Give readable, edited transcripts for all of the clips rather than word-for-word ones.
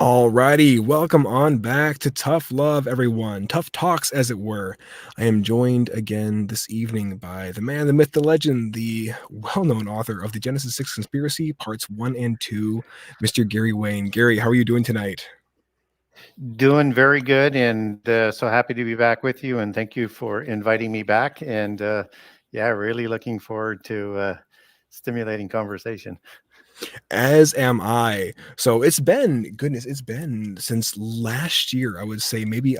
Alrighty, welcome on back to Tough Love, everyone. Tough Talks, as it were. I am joined again this evening by the man, the myth, the legend, the well known author of the Genesis 6 Conspiracy, Parts 1 and 2, Mr. Gary Wayne. Gary, how are you doing tonight? Doing very good, and so happy to be back with you. And thank you for inviting me back. And yeah, really looking forward to stimulating conversation. As am I. So it's been since last year, I would say maybe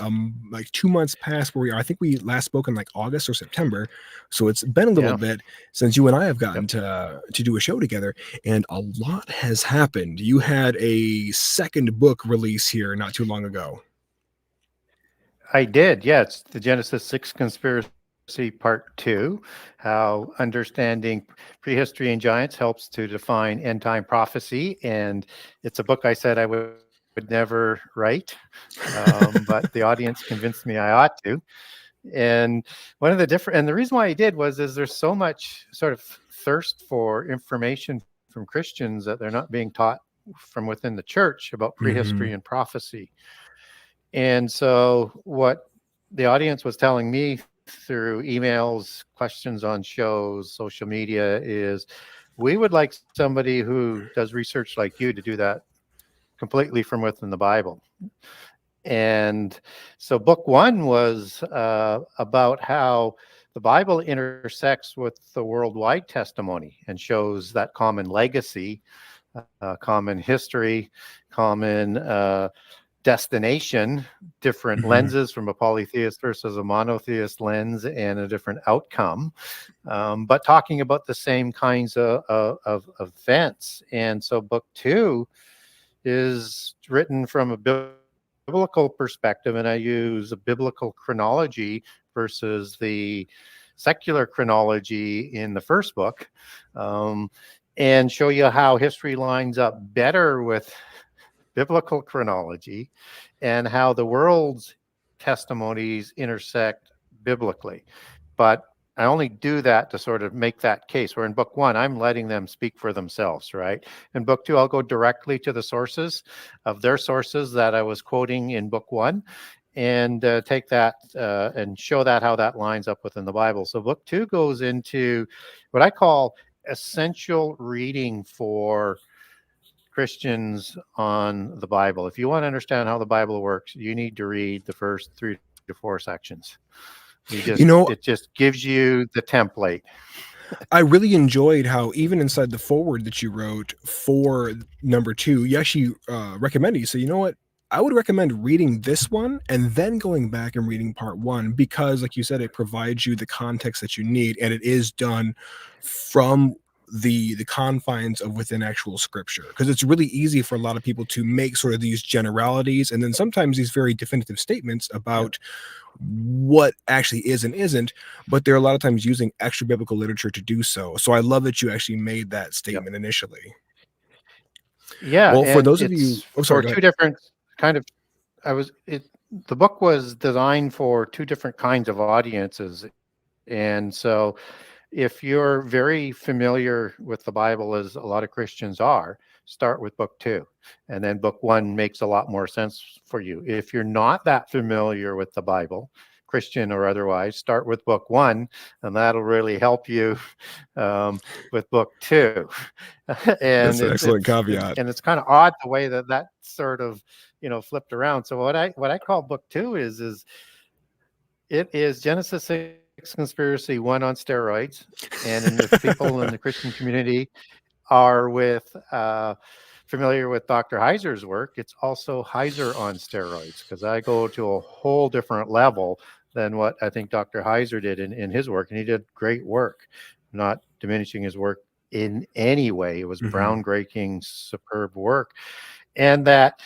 like 2 months past where we are. I think we last spoke in like August or September. So it's been a little Yeah. bit since you and I have Yep. gotten to do a show together, and a lot has happened. You had a second book release here not too long ago. I did. Yeah, it's the Genesis 6 Conspiracy Part 2, how understanding prehistory and giants helps to define end time prophecy. And it's a book I said I would never write, but the audience convinced me I ought to. And the reason why I did is there's so much sort of thirst for information from Christians that they're not being taught from within the church about Mhm. prehistory and prophecy. And so what the audience was telling me through emails, questions on shows, social media is we would like somebody who does research like you to do that completely from within the Bible. And so book one was about how the Bible intersects with the worldwide testimony and shows that common legacy, common history, common destination, different Mhm. lenses from a polytheist versus a monotheist lens, and a different outcome, but talking about the same kinds of events. And so book two is written from a biblical perspective, and I use a biblical chronology versus the secular chronology in the first book, um, and show you how history lines up better with biblical chronology and how the world's testimonies intersect biblically. But I only do that to sort of make that case. Where in book one, I'm letting them speak for themselves, right? In book two, I'll go directly to the sources of their sources that I was quoting in book one, and take that and show that how that lines up within the Bible. So book two goes into what I call essential reading for Christians on the Bible. If you want to understand how the Bible works, you need to read the first 3 to 4 sections. You know, It just gives you the template. I really enjoyed how even inside the foreword that you wrote for number 2, you actually, recommended you said, "You know what? I would recommend reading this one and then going back and reading part 1 because, like you said, it provides you the context that you need, and it is done from the confines of within actual scripture. Because it's really easy for a lot of people to make sort of these generalities and then sometimes these very definitive statements Yep. about what actually is and isn't, but they're a lot of times using extra biblical literature to do so. So I love that you actually made that Yep. statement initially. Yeah, Well, for and those of you, it's oh, sorry, for go two ahead. different kind of I was it the book was designed for two different kinds of audiences. And so if you're very familiar with the Bible, as a lot of Christians are, start with book two. And then book one makes a lot more sense for you. If you're not that familiar with the Bible, Christian or otherwise, start with book one, and that'll really help you with book two. And That's an excellent caveat. it's kind of odd the way that sort of flipped around. So what I call book two is it is Genesis 6 conspiracy one on steroids. And then if people in the Christian community are familiar with Dr. Heiser's work, it's also Heiser on steroids, because I go to a whole different level than what I think Dr. Heiser did in his work. And he did great work, not diminishing his work in any way. It was Mhm. groundbreaking, superb work. And that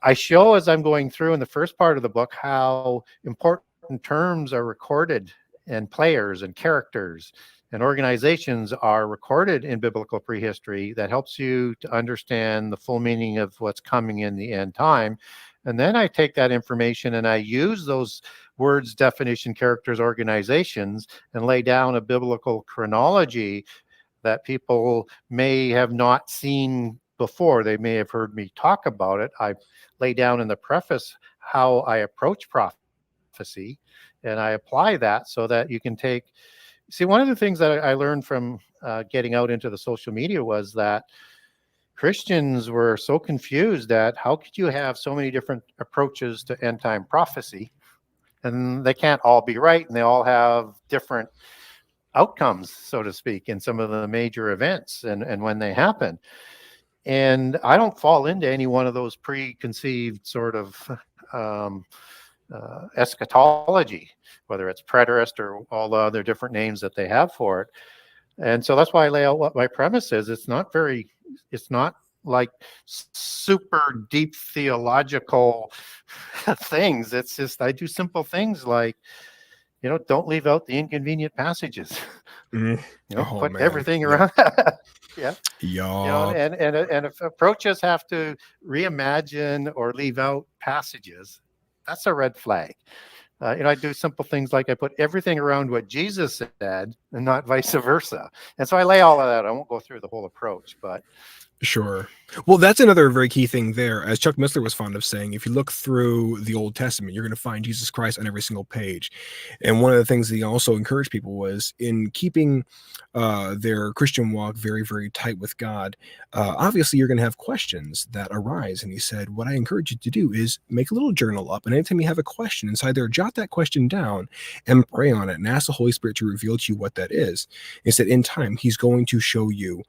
I show as I'm going through in the first part of the book how important terms are recorded, and players and characters and organizations are recorded in biblical prehistory that helps you to understand the full meaning of what's coming in the end time. And then I take that information and I use those words, definition, characters, organizations, and lay down a biblical chronology that people may have not seen before, they may have heard me talk about it. I lay down in the preface how I approach prophecy, and I apply that so that you can see, one of the things that I learned from getting out into the social media was that Christians were so confused at how could you have so many different approaches to end time prophecy, and they can't all be right, and they all have different outcomes, so to speak, in some of the major events and when they happen. And I don't fall into any one of those preconceived sort of eschatology, whether it's preterist or all the other different names that they have for it. And so that's why I lay out what my premise is. It's not like super deep theological things. It's just, I do simple things like, don't leave out the inconvenient passages. Put everything around. Yeah. And if approaches have to reimagine or leave out passages, that's a red flag. I do simple things like I put everything around what Jesus said and not vice versa. And so I lay all of that. I won't go through the whole approach, but Sure. Well, that's another very key thing there. As Chuck Missler was fond of saying, if you look through the Old Testament, you're going to find Jesus Christ on every single page. And one of the things that he also encouraged people was in keeping their Christian walk very, very tight with God. Obviously, you're going to have questions that arise. And he said, what I encourage you to do is make a little journal up. And anytime you have a question inside there, jot that question down and pray on it and ask the Holy Spirit to reveal to you what that is. He said, in time, he's going to show you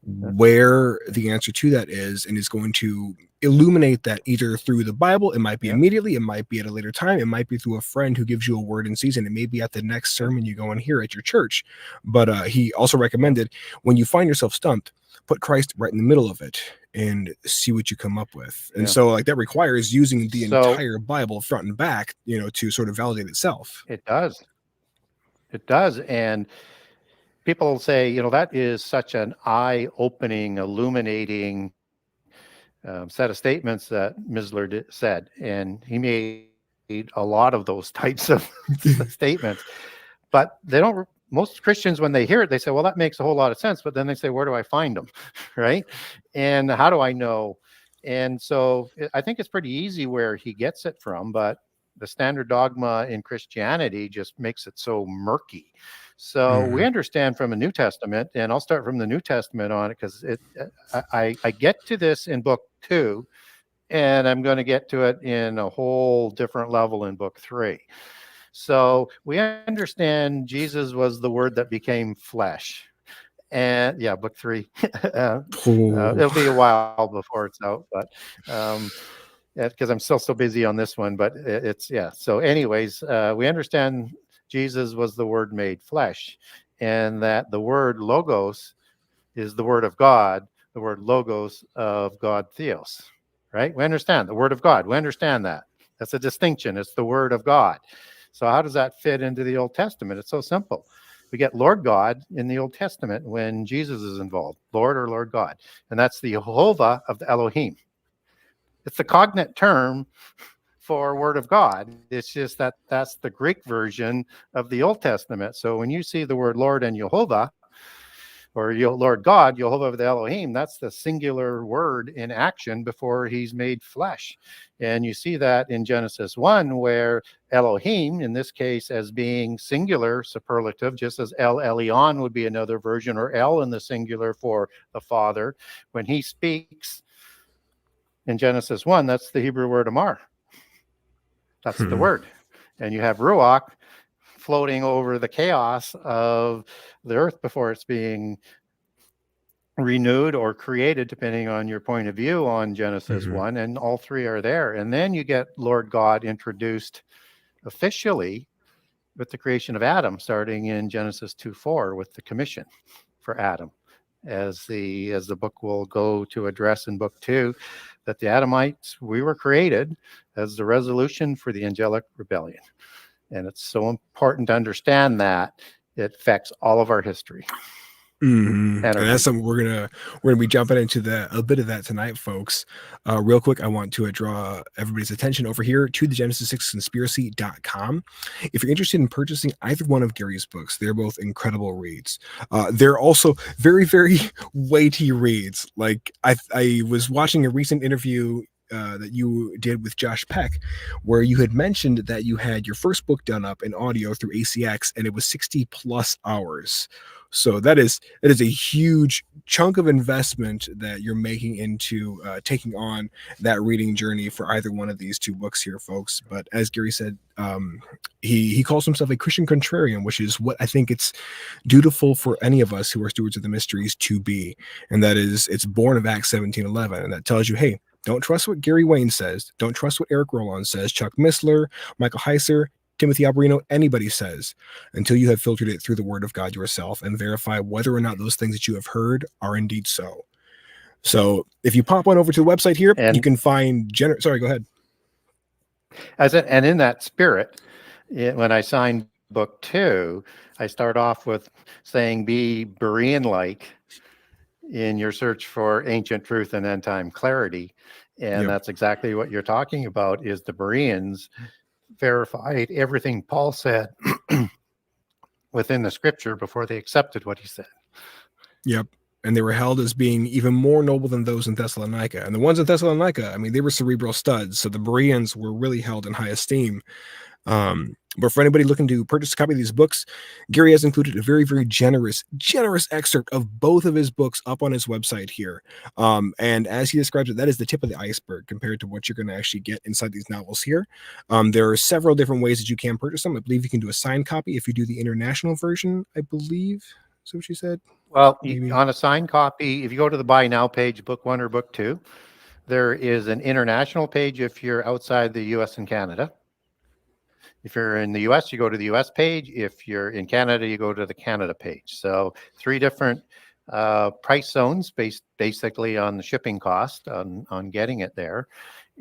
where the answer to that is, and is going to illuminate that either through the Bible. It might be immediately, it might be at a later time, it might be through a friend who gives you a word in season, it may be at the next sermon you go and hear at your church. But he also recommended, when you find yourself stumped, put Christ right in the middle of it and see what you come up with. And so like that requires using the entire Bible front and back, to sort of validate itself. It does. And people say, that is such an eye-opening, illuminating set of statements that Missler said. And he made a lot of those types of statements. But most Christians, when they hear it, they say, well, that makes a whole lot of sense. But then they say, where do I find them? Right? And how do I know? And so I think it's pretty easy where he gets it from, but the standard dogma in Christianity just makes it so murky. So we understand from the New Testament, and I'll start from the New Testament on it because I get to this in book 2, and I'm going to get to it in a whole different level in book 3. So we understand Jesus was the Word that became flesh. And book 3. It'll be a while before it's out, but because I'm still so busy on this one, but So anyways, we understand Jesus was the Word made flesh, and that the word logos is the Word of God, the word logos of God theos, right? We understand the Word of God. We understand that. That's a distinction. It's the Word of God. So how does that fit into the Old Testament? It's so simple. We get Lord God in the Old Testament when Jesus is involved, Lord or Lord God. And that's the Jehovah of the Elohim. It's the cognate term for Word of God. It's just that's the Greek version of the Old Testament. So when you see the word Lord and Jehovah, or Lord God, Jehovah of the Elohim, that's the singular word in action before he's made flesh. And you see that in Genesis 1, where Elohim, in this case as being singular superlative, just as El Elyon would be another version, or El in the singular for the Father, when he speaks in Genesis 1, that's the Hebrew word Amar. That's the word. And you have Ruach floating over the chaos of the earth before it's being renewed or created, depending on your point of view on Genesis 1. And all three are there. And then you get Lord God introduced officially with the creation of Adam, starting in Genesis 2:4 with the commission for Adam. As the book will go to address in book 2, that the Adamites, we were created as the resolution for the angelic rebellion. And it's so important to understand that it affects all of our history. And that's energy. something we're gonna be jumping into that a bit of that tonight, folks. Real quick, I want to draw everybody's attention over here to the Genesis6Conspiracy.com. If you're interested in purchasing either one of Gary's books, they're both incredible reads. They're also very, very weighty reads. Like I was watching a recent interview that you did with Josh Peck, where you had mentioned that you had your first book done up in audio through ACX, and it was 60 plus hours. So that is a huge chunk of investment that you're making into taking on that reading journey for either one of these two books here, folks. But as Gary said, he calls himself a Christian contrarian, which is what I think it's dutiful for any of us who are stewards of the mysteries to be, and that is it's born of Acts 17:11, and that tells you, hey, don't trust what Gary Wayne says, don't trust what Eric Rolon says, Chuck Missler, Michael Heiser, Timothy Alberino, anybody says, until you have filtered it through the Word of God yourself and verify whether or not those things that you have heard are indeed so. So if you pop on over to the website here, you And can find sorry, go ahead. and in that spirit, when I signed book 2, I start off with saying, be Berean like in your search for ancient truth and end time clarity. And Yep. that's exactly what you're talking about, is the Bereans verified everything Paul said within the scripture before they accepted what he said. Yep. And they were held as being even more noble than those in Thessalonica. And the ones in Thessalonica, I mean, they were cerebral studs. So the Bereans were really held in high esteem. But for anybody looking to purchase a copy of these books, Gary has included a very, very generous excerpt of both of his books up on his website here. And as he describes it, that is the tip of the iceberg compared to what you're going to actually get inside these novels here. There are several different ways that you can purchase them. I believe you can do a signed copy if you do the international version, I believe. Is that what you said? Well, Maybe. on a signed copy, if you go to the buy now page, book 1 or book 2, there is an international page if you're outside the US and Canada. If you're in the US, you go to the US page. If you're in Canada, you go to the Canada page. So 3 different price zones based basically on the shipping cost on getting it there.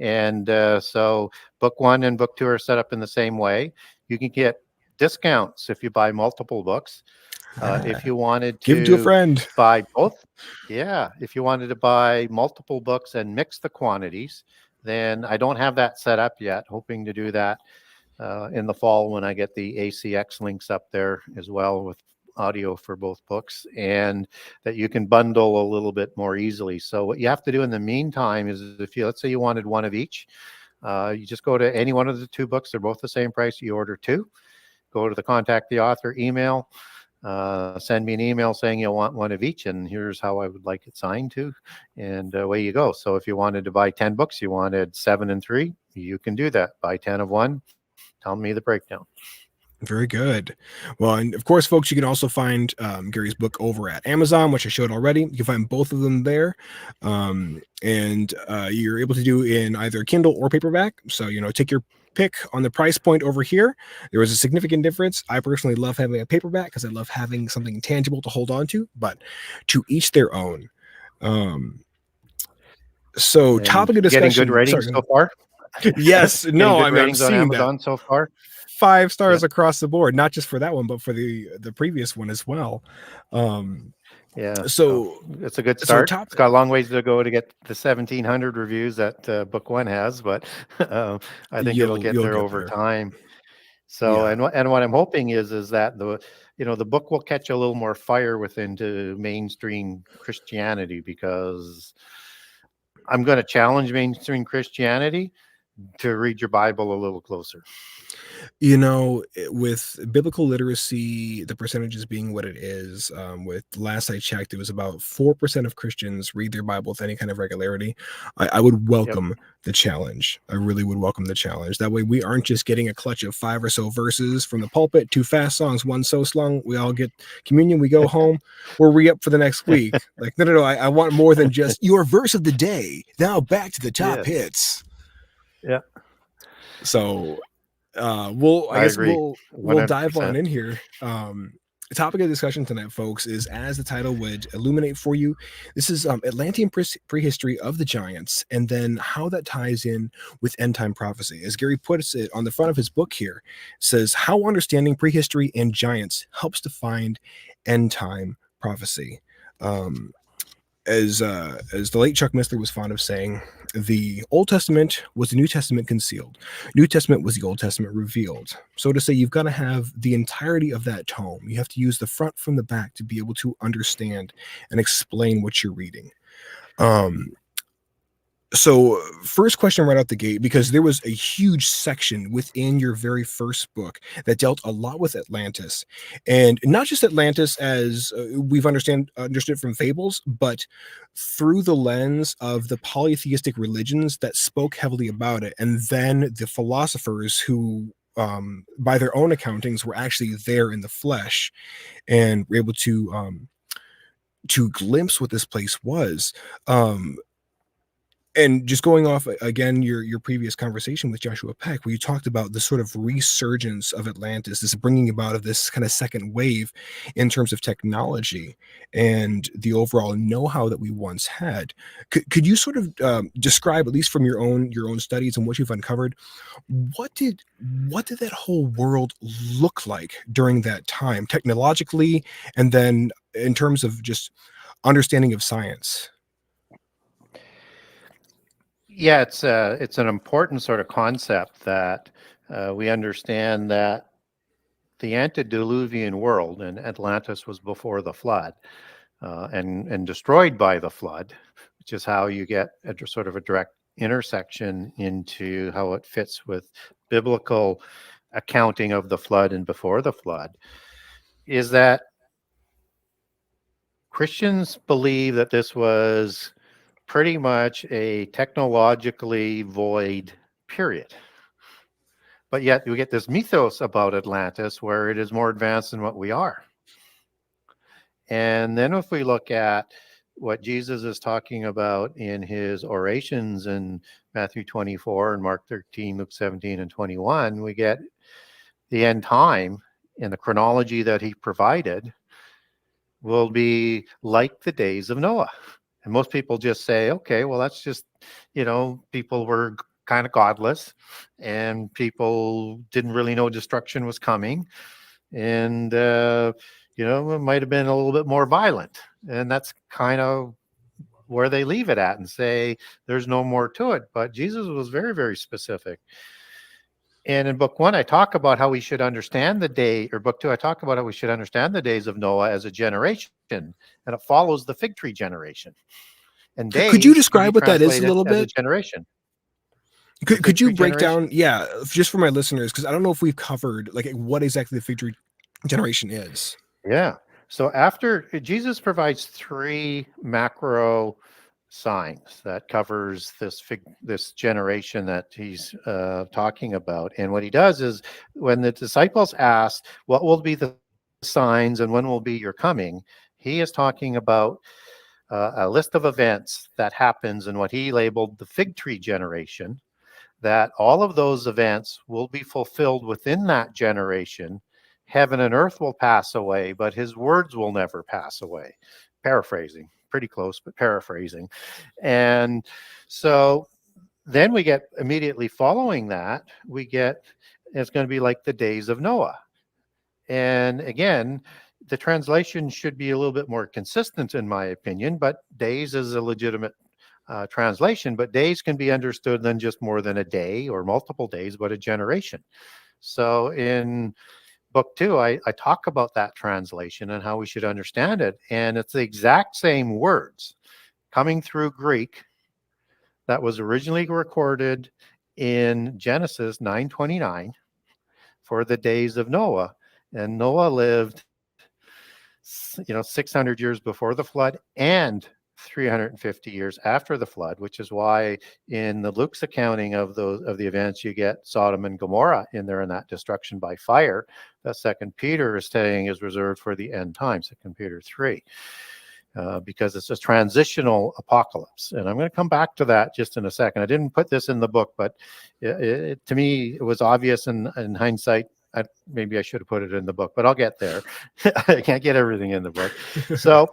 And so book 1 and book 2 are set up in the same way. You can get discounts if you buy multiple books. If you wanted Give it to a friend. buy both, if you wanted to buy multiple books and mix the quantities, then I don't have that set up yet. Hoping to do that in the fall when I get the ACX links up there as well with audio for both books, and that you can bundle a little bit more easily. So what you have to do in the meantime is, if you, let's say you wanted one of each, you just go to any one of the 2 books. They're both the same price. You order 2, go to the contact the author email, send me an email saying you want one of each, and here's how I would like it signed to, and away you go. So if you wanted to buy 10 books, you wanted 7 and 3, you can do that. Buy 10 of one, tell me the breakdown. Very good. Well, and of course, folks, you can also find Gary's book over at Amazon, which I showed already. You can find both of them there. And you're able to do in either Kindle or paperback. So, take your pick on the price point over here. There was a significant difference. I personally love having a paperback because I love having something tangible to hold on to, but to each their own. So, And topic of discussion. getting good ratings so far? Yes. No, I mean, ratings I've on seen Amazon that. so far. 5 stars across the board, not just for that one, but for the previous one as well. So it's a good start. So it's got a long ways to go to get the 1,700 reviews that book 1 has, but I think it'll get there over time. So, and what I'm hoping is that the book will catch a little more fire into mainstream Christianity, because I'm going to challenge mainstream Christianity to read your Bible a little closer. With biblical literacy, the percentages being what it is, with last I checked, it was about 4% of Christians read their Bible with any kind of regularity. I would welcome the challenge. I really would welcome the challenge. That way we aren't just getting a clutch of 5 or so verses from the pulpit, 2 fast songs, 1 so slung. We all get communion, we go home, we're re-up for the next week. Like, no, I want more than just your verse of the day. Now back to the top hits. Yeah. So I guess we'll dive on in here. The topic of discussion tonight, folks, is, as the title would illuminate for you, this is Atlantean prehistory of the giants, and then how that ties in with end time prophecy. As Gary puts it on the front of his book here, says how understanding prehistory and giants helps to find end time prophecy. As the late Chuck Missler was fond of saying, the Old Testament was the New Testament concealed. New Testament was the Old Testament revealed. So to say, you've got to have the entirety of that tome. You have to use the front from the back to be able to understand and explain what you're reading. So first question right out the gate, because there was a huge section within your very first book that dealt a lot with Atlantis, and not just Atlantis as we've understood from fables, but through the lens of the polytheistic religions that spoke heavily about it, and then the philosophers who, by their own accountings, were actually there in the flesh and were able to glimpse what this place was. And just going off again your previous conversation with Joshua Peck, where you talked about the sort of resurgence of Atlantis, this bringing about of this kind of second wave in terms of technology and the overall know-how that we once had. Could you sort of describe, at least from your own studies and what you've uncovered, what did that whole world look like during that time, technologically, and then in terms of just understanding of science? Yeah, it's an important sort of concept that we understand that the antediluvian world, and Atlantis was before the flood, and destroyed by the flood, which is how you get a sort of a direct intersection into how it fits with biblical accounting of the flood and before the flood, is that Christians believe that this was pretty much a technologically void period. But yet we get this mythos about Atlantis where it is more advanced than what we are. And then if we look at what Jesus is talking about in his orations in Matthew 24 and Mark 13, Luke 17 and 21, we get the end time in the chronology that he provided will be like the days of Noah. And most people just say, okay, well, that's just, people were kind of godless and people didn't really know destruction was coming. And, it might have been a little bit more violent. And that's kind of where they leave it at and say there's no more to it. But Jesus was very, very specific. And in book 1, I talk about how we should understand the day, or book 2, I talk about how we should understand the days of Noah as a generation, and it follows the fig tree generation. And days Could you describe what that is a little as a bit? generation. Could you break down, just for my listeners, because I don't know if we've covered like what exactly the fig tree generation is. Yeah. So after Jesus provides 3 macro signs that covers this generation that he's talking about. And what he does is when the disciples ask, what will be the signs and when will be your coming? He is talking about a list of events that happens in what he labeled the fig tree generation, that all of those events will be fulfilled within that generation. Heaven and earth will pass away, but his words will never pass away. Paraphrasing. Pretty close, but paraphrasing. And so then we get immediately following that, it's going to be like the days of Noah. And again, the translation should be a little bit more consistent in my opinion, but days is a legitimate translation, but days can be understood than just more than a day or multiple days, but a generation. So in book 2, I talk about that translation and how we should understand it. And it's the exact same words coming through Greek that was originally recorded in Genesis 9:29 for the days of Noah. And Noah lived, 600 years before the flood and 350 years after the flood, which is why in the Luke's accounting of the events, you get Sodom and Gomorrah in there in that destruction by fire. That Second Peter is saying is reserved for the end time, Second Peter 3, because it's a transitional apocalypse. And I'm going to come back to that just in a second. I didn't put this in the book, but to me, it was obvious in hindsight. Maybe I should have put it in the book, but I'll get there. I can't get everything in the book. So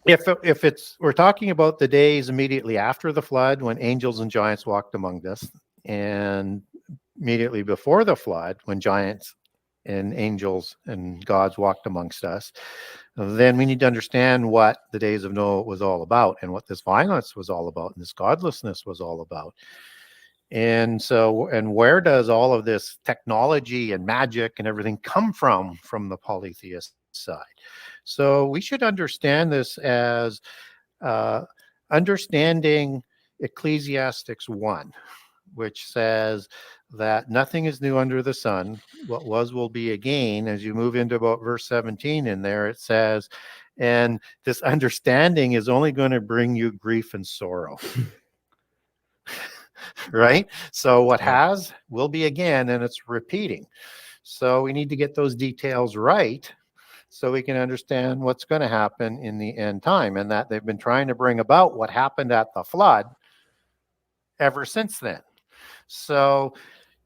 if we're talking about the days immediately after the flood when angels and giants walked among us, and immediately before the flood when giants and angels and gods walked amongst us, then we need to understand what the days of Noah was all about and what this violence was all about and this godlessness was all about. And so, and where does all of this technology and magic and everything come from the polytheist side? So we should understand this as uh, understanding Ecclesiastes 1, which says that nothing is new under the sun. What was will be again. As you move into about verse 17 in there, it says, and this understanding is only going to bring you grief and sorrow. Right? So what Yep. has will be again, and it's repeating. So we need to get those details right so we can understand what's going to happen in the end time, and that they've been trying to bring about what happened at the flood ever since then. So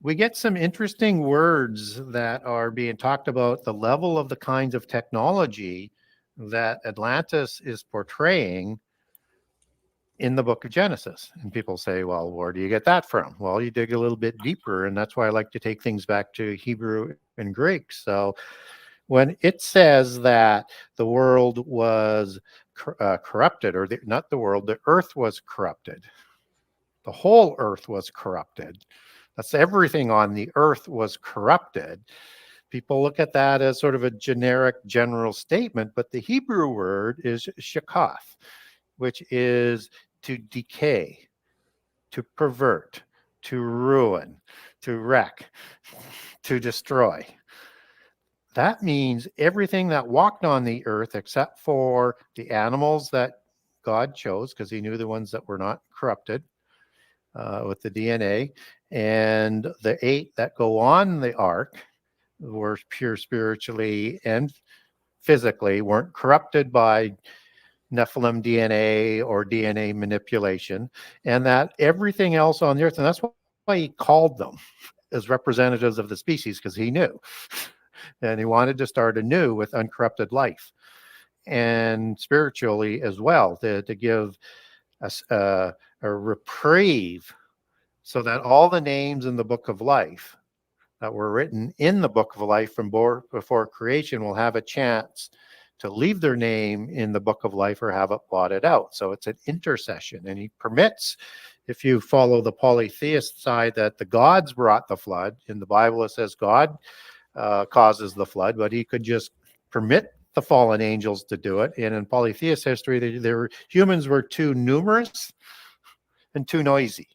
we get some interesting words that are being talked about, the level of the kinds of technology that Atlantis is portraying in the book of Genesis. And people say, well, where do you get that from? Well, you dig a little bit deeper, and that's why I like to take things back to Hebrew and Greek. So when it says that the world was corrupted, or not the world, the earth was corrupted, the whole earth was corrupted. That's everything on the earth was corrupted. People look at that as sort of a generic general statement, but the Hebrew word is shakath, which is to decay, to pervert, to ruin, to wreck, to destroy. That means everything that walked on the earth except for the animals that God chose, because he knew the ones that were not corrupted with the DNA, and the 8 that go on the ark were pure spiritually and physically, weren't corrupted by Nephilim DNA or DNA manipulation, and that everything else on the earth, and that's why he called them as representatives of the species, because he knew. And he wanted to start anew with uncorrupted life and spiritually as well, to give us a reprieve so that all the names in the book of life that were written in the book of life from before creation will have a chance to leave their name in the book of life or have it blotted out. So it's an intercession. And he permits, if you follow the polytheist side, that the gods brought the flood. In the Bible, it says God causes the flood, but he could just permit the fallen angels to do it. And in polytheist history, humans were too numerous and too noisy,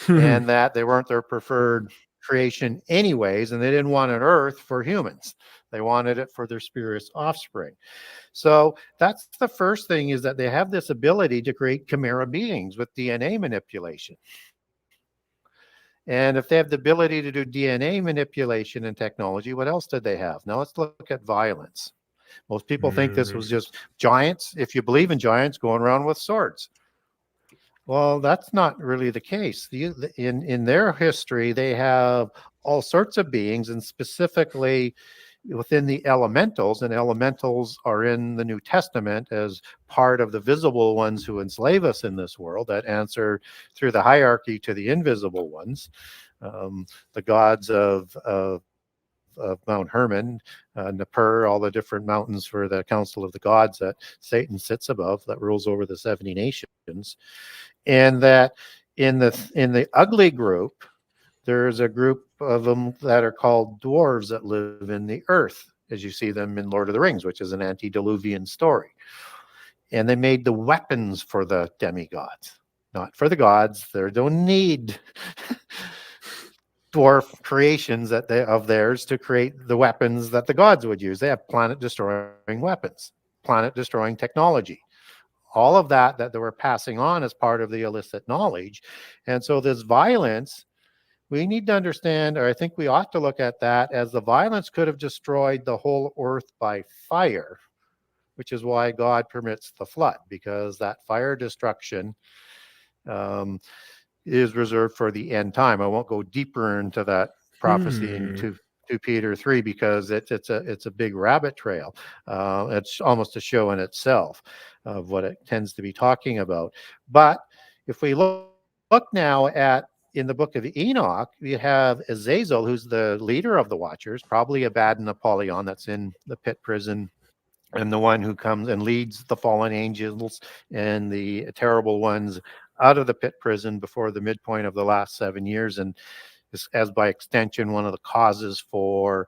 and that they weren't their preferred creation anyways, and they didn't want an earth for humans. They wanted it for their spiritual offspring. So that's the first thing, is that they have this ability to create chimera beings with DNA manipulation. And if they have the ability to do DNA manipulation and technology, what else did they have? Now let's look at violence. Most people think this was just giants, if you believe in giants, going around with swords. Well, that's not really the case. In their history, they have all sorts of beings, and specifically within the elementals, and elementals are in the New Testament as part of the visible ones who enslave us in this world, that answer through the hierarchy to the invisible ones, the gods of Mount Hermon, Nippur, all the different mountains for the council of the gods that Satan sits above, that rules over the 70 nations. And that in the ugly group, there's a group of them that are called dwarves that live in the earth, as you see them in Lord of the Rings, which is an antediluvian story. And they made the weapons for the demigods, not for the gods. They don't need dwarf creations of theirs to create the weapons that the gods would use. They have planet-destroying weapons, planet-destroying technology. All of that they were passing on as part of the illicit knowledge. And so this violence, we need to understand, or I think we ought to look at that as the violence could have destroyed the whole earth by fire, which is why God permits the flood, because that fire destruction is reserved for the end time. I won't go deeper into that prophecy in 2 Peter 3, because it's a big rabbit trail. It's almost a show in itself of what it tends to be talking about. But if we look now at in the book of Enoch, you have Azazel, who's the leader of the Watchers, probably Abaddon Apollyon, that's in the pit prison, and the one who comes and leads the fallen angels and the terrible ones out of the pit prison before the midpoint of the last 7 years, and as by extension one of the causes for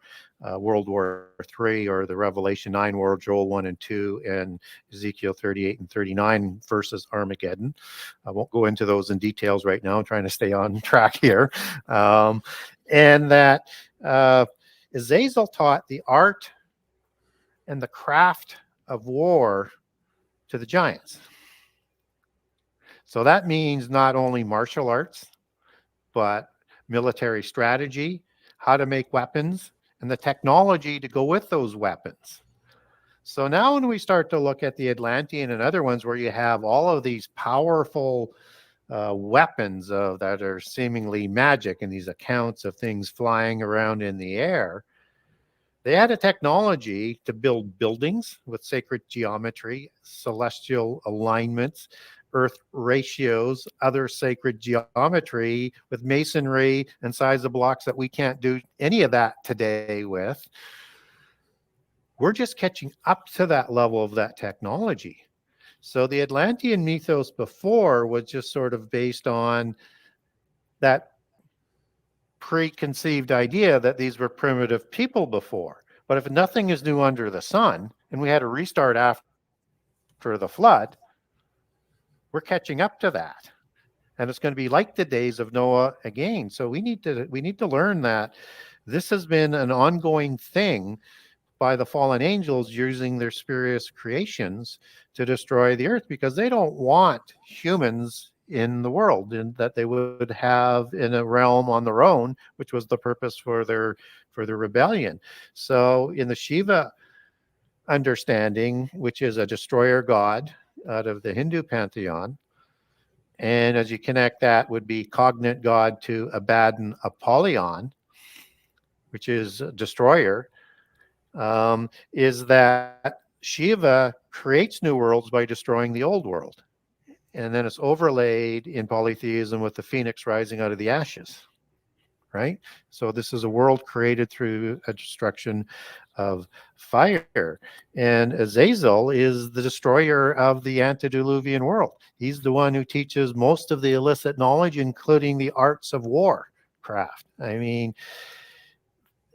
World War III, or the Revelation 9 war, Joel 1 and 2, and Ezekiel 38 and 39 versus Armageddon. I won't go into those in details right now. I'm trying to stay on track here. And that Azazel taught the art and the craft of war to the giants. So that means not only martial arts, but military strategy, how to make weapons, and the technology to go with those weapons. So now when we start to look at the Atlantean and other ones where you have all of these powerful weapons that are seemingly magic, and these accounts of things flying around in the air, they had a technology to build buildings with sacred geometry, celestial alignments, earth ratios, other sacred geometry with masonry and size of blocks that we can't do any of that today with. We're just catching up to that level of that technology. So the Atlantean mythos before was just sort of based on that preconceived idea that these were primitive people before. But if nothing is new under the sun, and we had a restart after the flood, we're catching up to that. And it's going to be like the days of Noah again. So we need to learn that this has been an ongoing thing by the fallen angels using their spurious creations to destroy the earth, because they don't want humans in the world, and that they would have in a realm on their own, which was the purpose for their rebellion. So in the Shiva understanding, which is a destroyer god out of the Hindu pantheon, and as you connect that would be cognate god to Abaddon Apollyon, which is a destroyer, is that Shiva creates new worlds by destroying the old world. And then it's overlaid in polytheism with the phoenix rising out of the ashes, right? So this is a world created through a destruction of fire. And Azazel is the destroyer of the antediluvian world. He's the one who teaches most of the illicit knowledge, including the arts of warcraft. I mean,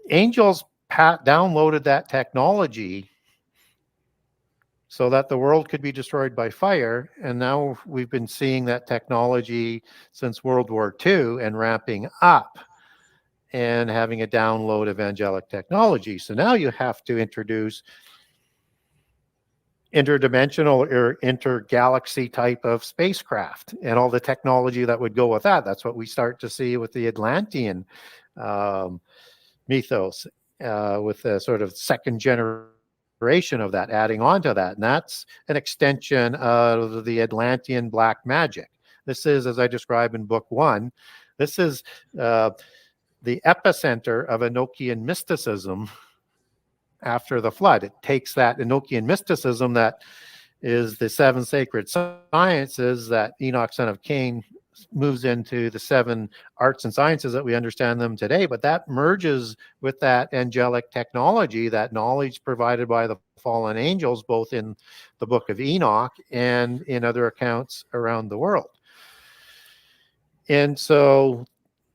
angels downloaded that technology so that the world could be destroyed by fire. And now we've been seeing that technology since World War II and ramping up and having a download of angelic technology. So now you have to introduce interdimensional or intergalaxy type of spacecraft and all the technology that would go with that. That's what we start to see with the Atlantean mythos, with the sort of second generation of that adding on to that. And that's an extension of the Atlantean black magic. This is, as I describe in book 1, this is the epicenter of Enochian mysticism after the flood. It takes that Enochian mysticism that is the 7 sacred sciences that Enoch, son of Cain, moves into the 7 arts and sciences that we understand them today, but that merges with that angelic technology, that knowledge provided by the fallen angels, both in the book of Enoch and in other accounts around the world. And so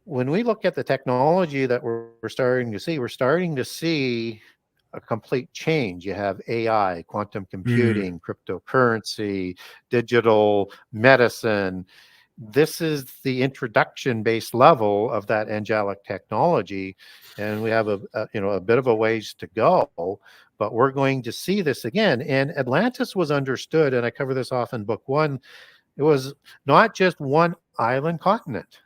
when we look at the technology that we're starting to see a complete change. You have AI, quantum computing, cryptocurrency, digital medicine. This is the introduction based level of that angelic technology, and we have a bit of a ways to go, but we're going to see this again. And Atlantis was understood, and I cover this off in book 1. It was not just one island continent.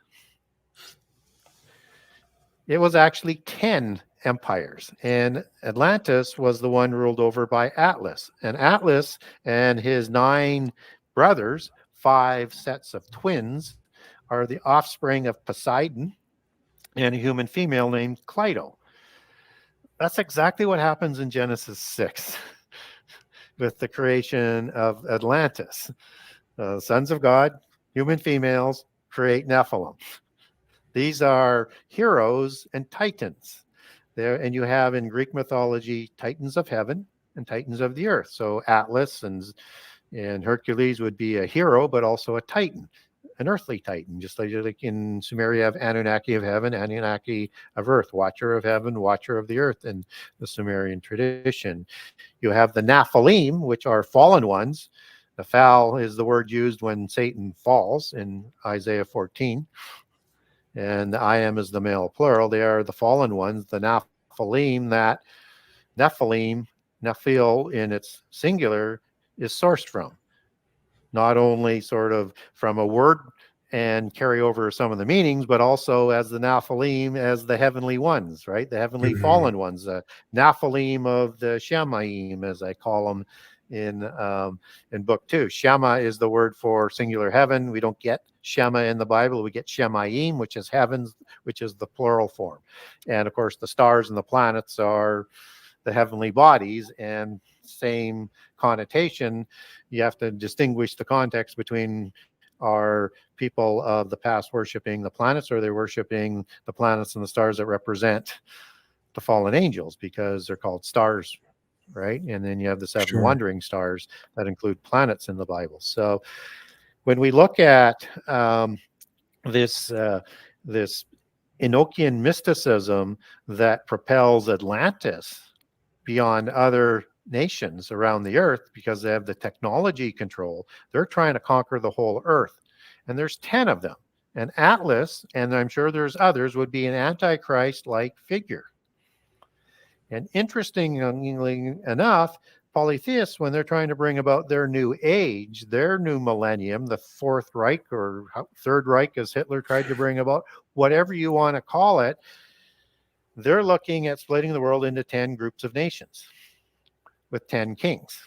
It was actually 10 empires, and Atlantis was the one ruled over by Atlas. And Atlas and his 9 brothers, 5 sets of twins, are the offspring of Poseidon and a human female named Cleito. That's exactly what happens in Genesis 6 with the creation of Atlantis. Sons of God, human females, create Nephilim. These are heroes and titans. There, and you have in Greek mythology titans of heaven and titans of the earth. So Atlas and Hercules would be a hero, but also a titan, an earthly titan, just like in Sumeria you have Anunnaki of heaven, Anunnaki of earth, watcher of heaven, watcher of the earth in the Sumerian tradition. You have the Nephilim, which are fallen ones. The Phal is the word used when Satan falls in Isaiah 14. And the I am is the male plural. They are the fallen ones, the Nephilim. That Nephilim, Nephil in its singular, is sourced from. Not only sort of from a word and carry over some of the meanings, but also as the Nephilim, as the heavenly ones, right? The heavenly Mhm. fallen ones, the Nephilim of the Shemaim, as I call them in book 2. Shema is the word for singular heaven. We don't get Shema in the Bible. We get Shemaim, which is heavens, which is the plural form. And of course, the stars and the planets are the heavenly bodies, and same connotation. You have to distinguish the context between are people of the past worshiping the planets, or are they worshiping the planets and the stars that represent the fallen angels, because they're called stars, right? And then you have the 7 Sure. wandering stars that include planets in the Bible. So when we look at this this Enochian mysticism that propels Atlantis beyond other nations around the earth because they have the technology control. They're trying to conquer the whole earth. And there's 10 of them. And Atlas, and I'm sure there's others, would be an Antichrist-like figure. And interestingly enough, polytheists, when they're trying to bring about their new age, their new millennium, the Fourth Reich or Third Reich, as Hitler tried to bring about, whatever you want to call it, they're looking at splitting the world into 10 groups of nations with 10 kings.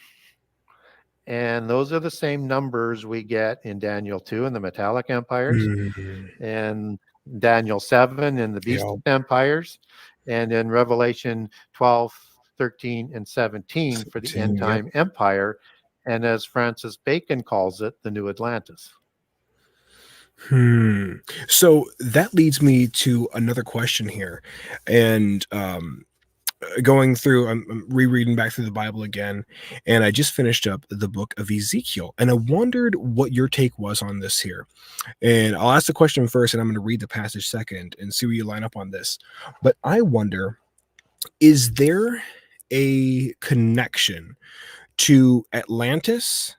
And those are the same numbers we get in Daniel 2 in the metallic empires, Mhm. and Daniel 7 in the beast Yeah. empires, and in Revelation 12, 13, and 17 for the end 17, yep. time empire. And as Francis Bacon calls it, the new Atlantis. Hmm. So that leads me to another question here. And going through, I'm rereading back through the Bible again, and I just finished up the book of Ezekiel. And I wondered what your take was on this here. And I'll ask the question first, and I'm going to read the passage second and see where you line up on this. But I wonder, is there a connection to Atlantis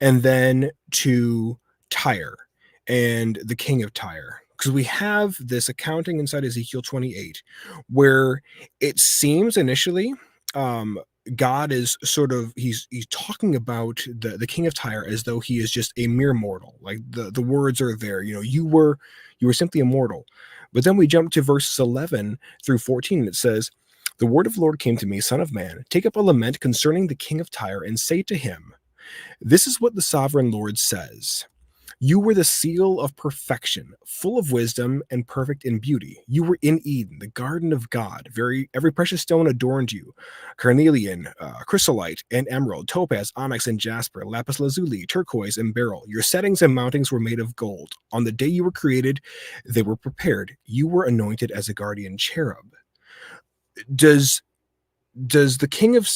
and then to Tyre and the king of Tyre? Because we have this accounting inside Ezekiel 28 where it seems initially um, God is sort of he's talking about the king of Tyre as though he is just a mere mortal. Like the words are there, you were simply a mortal. But then we jump to verses 11 through 14 and it says, the word of the Lord came to me, son of man, take up a lament concerning the king of Tyre and say to him, this is what the sovereign Lord says. You were the seal of perfection, full of wisdom and perfect in beauty. You were in Eden, the garden of God. Every precious stone adorned you: carnelian, chrysolite, and emerald, topaz, onyx, and jasper, lapis lazuli, turquoise, and beryl. Your settings and mountings were made of gold. On the day you were created, they were prepared. You were anointed as a guardian cherub. Does does the king of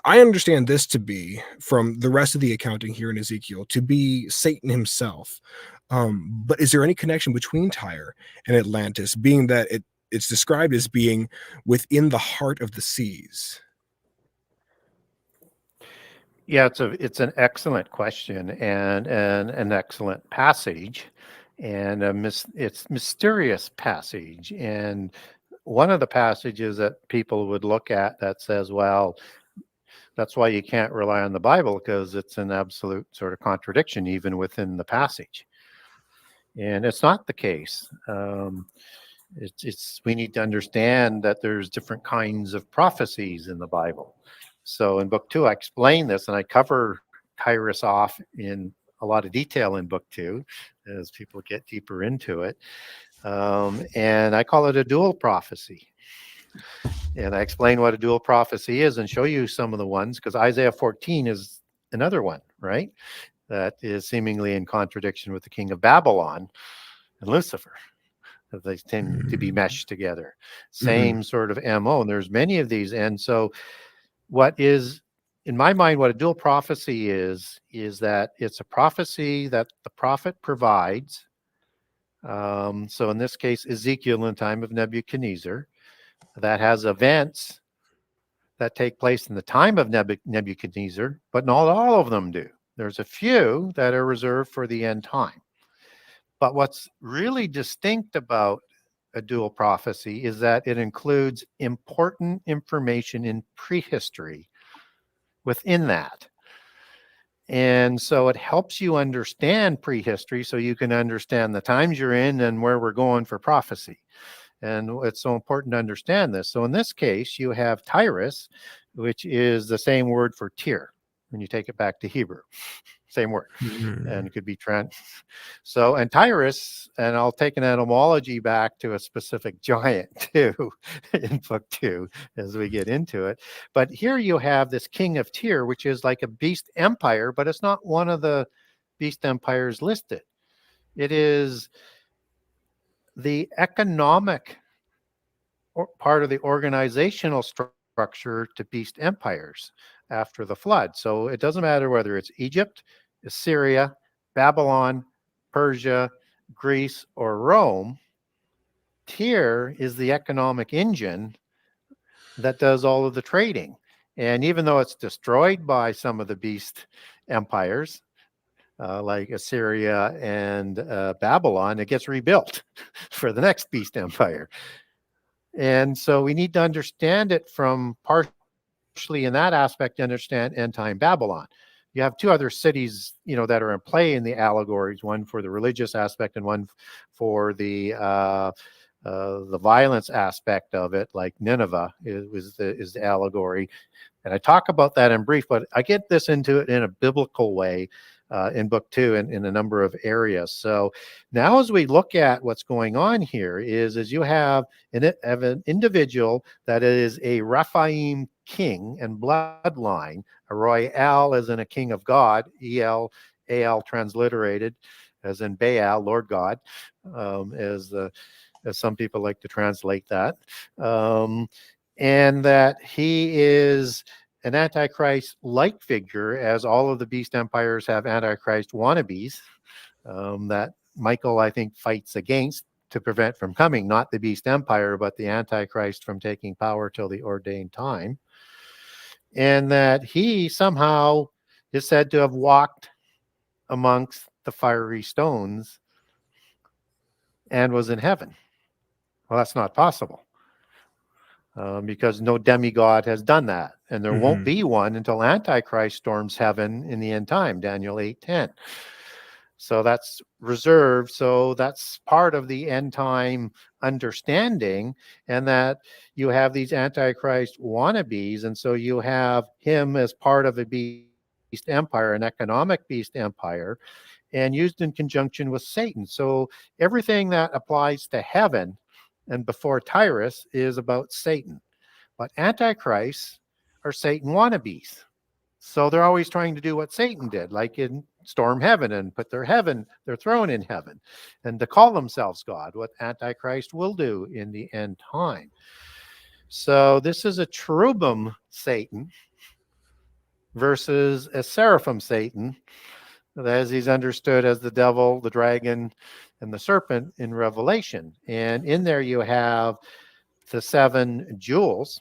I understand this to be from the rest of the accounting here in Ezekiel to be Satan himself, but is there any connection between Tyre and Atlantis, being that it's described as being within the heart of the seas? Yeah, it's an excellent question and an excellent passage, and it's mysterious passage. And one of the passages that people would look at that says, well, that's why you can't rely on the Bible, because it's an absolute sort of contradiction even within the passage. And it's not the case. It's we need to understand that there's different kinds of prophecies in the Bible. So in book 2, I explain this, and I cover Kairos off in a lot of detail in book 2 as people get deeper into it. And I call it a dual prophecy. And I explain what a dual prophecy is and show you some of the ones, because Isaiah 14 is another one, right? That is seemingly in contradiction with the king of Babylon and Lucifer. They tend to be meshed together. Mhm. Same sort of MO. And there's many of these. And so what is, in my mind, what a dual prophecy is that it's a prophecy that the prophet provides. So in this case, Ezekiel in the time of Nebuchadnezzar, that has events that take place in the time of Nebuchadnezzar, but not all of them do. There's a few that are reserved for the end time. But what's really distinct about a dual prophecy is that it includes important information in prehistory within that. And so it helps you understand prehistory so you can understand the times you're in and where we're going for prophecy. And it's so important to understand this. So in this case, you have Tyrus, which is the same word for Tyr when you take it back to Hebrew. Same word. And Mhm. it could be trend. So, and Tyrus, and I'll take an etymology back to a specific giant too in book 2 as we get into it. But here you have this king of Tyr, which is like a beast empire, but it's not one of the beast empires listed. It is the economic part of the organizational structure to beast empires after the flood. So it doesn't matter whether it's Egypt, Assyria, Babylon, Persia, Greece, or Rome. Tyr is the economic engine that does all of the trading. And even though it's destroyed by some of the beast empires, like Assyria and Babylon, it gets rebuilt for the next beast empire. And so we need to understand it from partially in that aspect to understand end time Babylon. You have two other cities, that are in play in the allegories, one for the religious aspect and one for the violence aspect of it, like Nineveh is the allegory. And I talk about that in brief, but I get this into it in a biblical way in book 2 in a number of areas. So now as we look at what's going on here is you have an individual that is a Rephaim king and bloodline, a royal as in a king of God, El, Al transliterated as in Baal, Lord God, as some people like to translate that. And that he is an Antichrist-like figure, as all of the beast empires have Antichrist wannabes that Michael, I think, fights against to prevent from coming, not the beast empire, but the Antichrist from taking power till the ordained time. And that he somehow is said to have walked amongst the fiery stones and was in heaven. Well, that's not possible. Because no demigod has done that. And there won't Mhm. be one until Antichrist storms heaven in the end time, Daniel 8:10. So that's reserved. So that's part of the end time understanding, and that you have these Antichrist wannabes. And so you have him as part of a beast empire, an economic beast empire, and used in conjunction with Satan. So everything that applies to heaven and before Tyrus is about Satan. But antichrists are Satan wannabes. So they're always trying to do what Satan did, like in storm heaven and put their throne in heaven, and to call themselves God, what Antichrist will do in the end time. So this is a cherubim Satan versus a seraphim Satan, as he's understood as the devil, the dragon, and the serpent in Revelation. And in there you have the 7 jewels,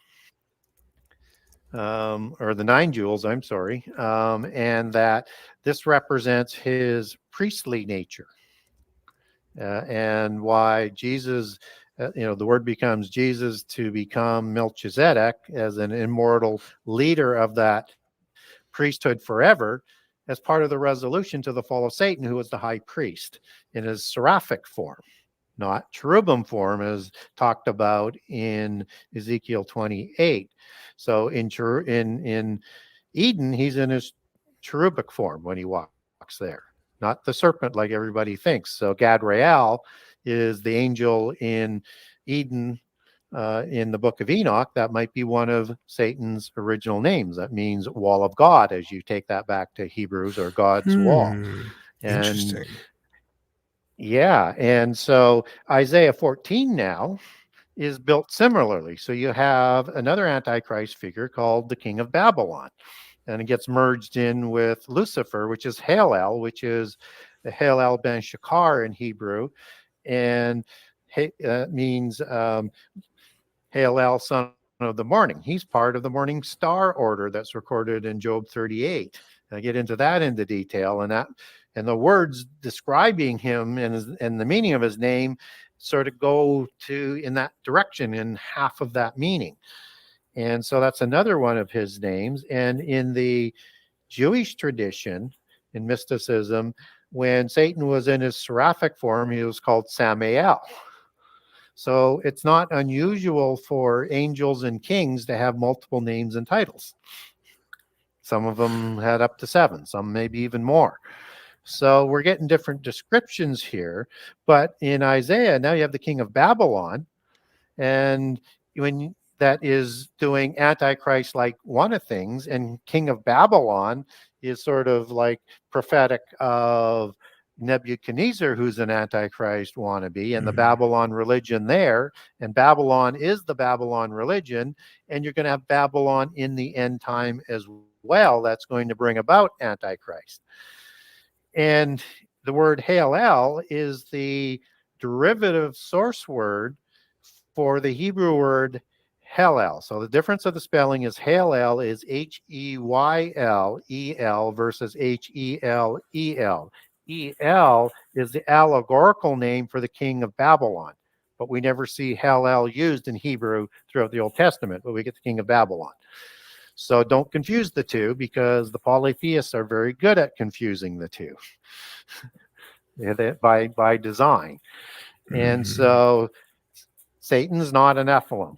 or the 9 jewels, I'm sorry, and that this represents his priestly nature, and why Jesus, the word becomes Jesus to become Melchizedek as an immortal leader of that priesthood forever, as part of the resolution to the fall of Satan, who was the high priest in his seraphic form, not cherubim form, as talked about in Ezekiel 28. So in Eden, he's in his cherubic form when he walks there, not the serpent like everybody thinks. So Gadriel is the angel in Eden. In the book of Enoch, that might be one of Satan's original names. That means wall of God, as you take that back to Hebrews, or God's wall. And Interesting. Yeah. And so Isaiah 14 now is built similarly. So you have another Antichrist figure called the King of Babylon, and it gets merged in with Lucifer, which is Halel, which is Halel ben Shakar in Hebrew, and means Halel, son of the morning. He's part of the morning star order that's recorded in Job 38. I get into that into detail, and the words describing him and the meaning of his name sort of go to in that direction in half of that meaning. And so that's another one of his names. And in the Jewish tradition, in mysticism, when Satan was in his seraphic form, he was called Samael. So it's not unusual for angels and kings to have multiple names and titles. Some of them had up to 7, some maybe even more. So we're getting different descriptions here. But in Isaiah, now you have the king of Babylon, and when that is doing Antichrist like one of things, and king of Babylon is sort of like prophetic of Nebuchadnezzar, who's an Antichrist wannabe, and the Mhm. Babylon religion there. And Babylon is the Babylon religion, and you're going to have Babylon in the end time as well. That's going to bring about Antichrist. And the word Halel is the derivative source word for the Hebrew word Hellel. So the difference of the spelling is Hellel is Heyl versus Helel. El is the allegorical name for the king of Babylon, but we never see Hellel used in Hebrew throughout the Old Testament, but we get the king of Babylon. So don't confuse the two, because the polytheists are very good at confusing the two by design. And Mhm. so Satan's not an Nephilim.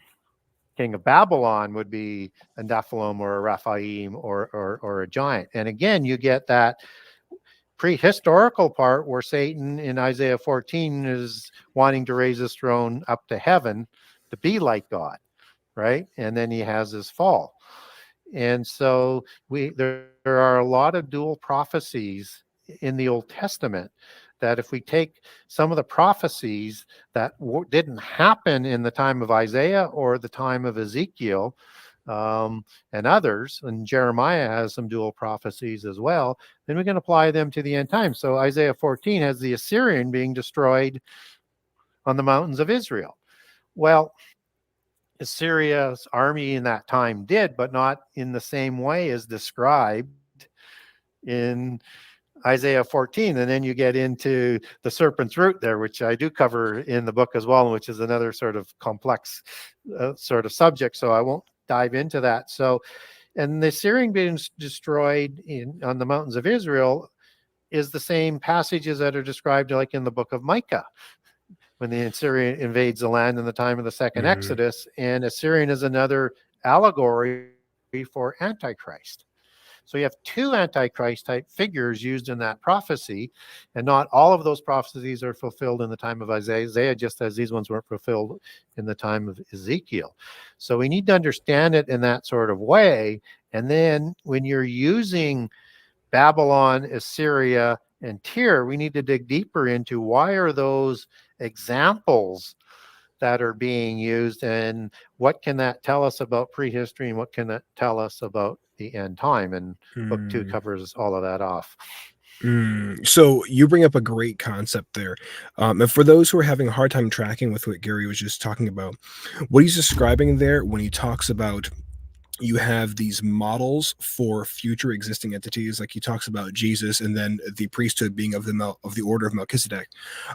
King of Babylon would be a Nephilim or a Rephaim or a giant. And again, you get that prehistorical part where Satan in Isaiah 14 is wanting to raise his throne up to heaven to be like God, right? And then he has his fall. And so there are a lot of dual prophecies in the Old Testament that if we take some of the prophecies that didn't happen in the time of Isaiah or the time of Ezekiel, and others, and Jeremiah has some dual prophecies as well, then we can apply them to the end time. So Isaiah 14 has the Assyrian being destroyed on the mountains of Israel. Well, Assyria's army in that time did, but not in the same way as described in Isaiah 14. And then you get into the serpent's root there, which I do cover in the book as well, which is another sort of complex sort of subject. So I won't dive into that. So, and the Assyrian being destroyed on the mountains of Israel is the same passages that are described like in the book of Micah, when the Assyrian invades the land in the time of the second Mhm. Exodus. And Assyrian is another allegory for Antichrist. So you have two Antichrist type figures used in that prophecy, and not all of those prophecies are fulfilled in the time of Isaiah, just as these ones weren't fulfilled in the time of Ezekiel. So we need to understand it in that sort of way. And then when you're using Babylon, Assyria, and Tyre, we need to dig deeper into why are those examples that are being used, and what can that tell us about prehistory, and what can that tell us about the end time. And book 2 Mm. covers all of that off. So you bring up a great concept there. And for those who are having a hard time tracking with what Gary was just talking about, what he's describing there when he talks about you have these models for future existing entities, like he talks about Jesus and then the priesthood being of of the order of Melchizedek.